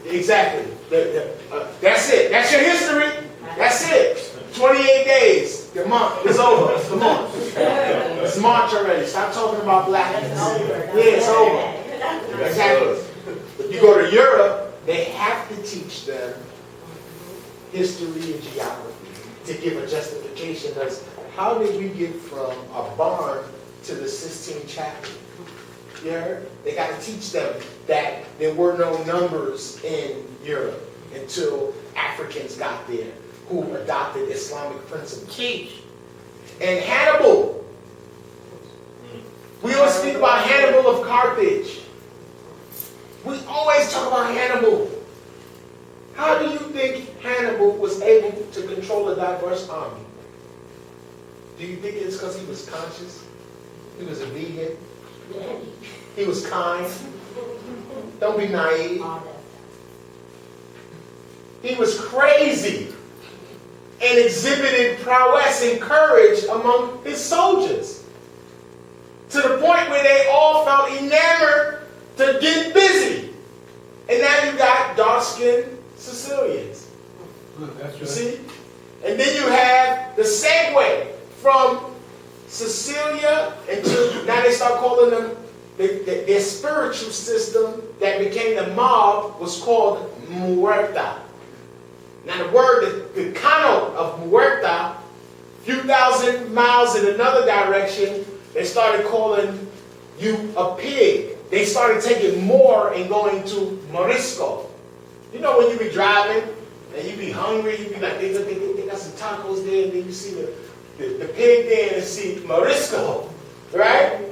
[SPEAKER 5] Exactly. That's it. That's your history. That's it. 28 days. Your month is over. Come on. It's March already. Stop talking about blackness. Yeah, it's over. Exactly. But you go to Europe, they have to teach them history and geography to give a justification as how did we get from a barn to the Sistine Chapel? You heard? They got to teach them that there were no numbers in Europe until Africans got there who adopted Islamic principles.
[SPEAKER 6] Teach.
[SPEAKER 5] And Hannibal. We always speak about Hannibal of Carthage. We always talk about Hannibal. How do you think Hannibal was able to control a diverse army? Do you think it's because he was conscious? He was a vegan? He was kind? Don't be naive. He was crazy and exhibited prowess and courage among his soldiers to the point where they all felt enamored to get busy. And now you got dark-skinned Sicilians.
[SPEAKER 2] That's
[SPEAKER 5] You
[SPEAKER 2] right.
[SPEAKER 5] see? And then you have the segue from Sicilia until now they start calling them their spiritual system that became the mob was called Muerta. Now the word, the connote of Muerta, a few thousand miles in another direction, they started calling you a pig. They started taking more and going to Morisco. You know when you be driving and you be hungry, you be like, they got some tacos there, and then you see the pig there and see Morisco, right?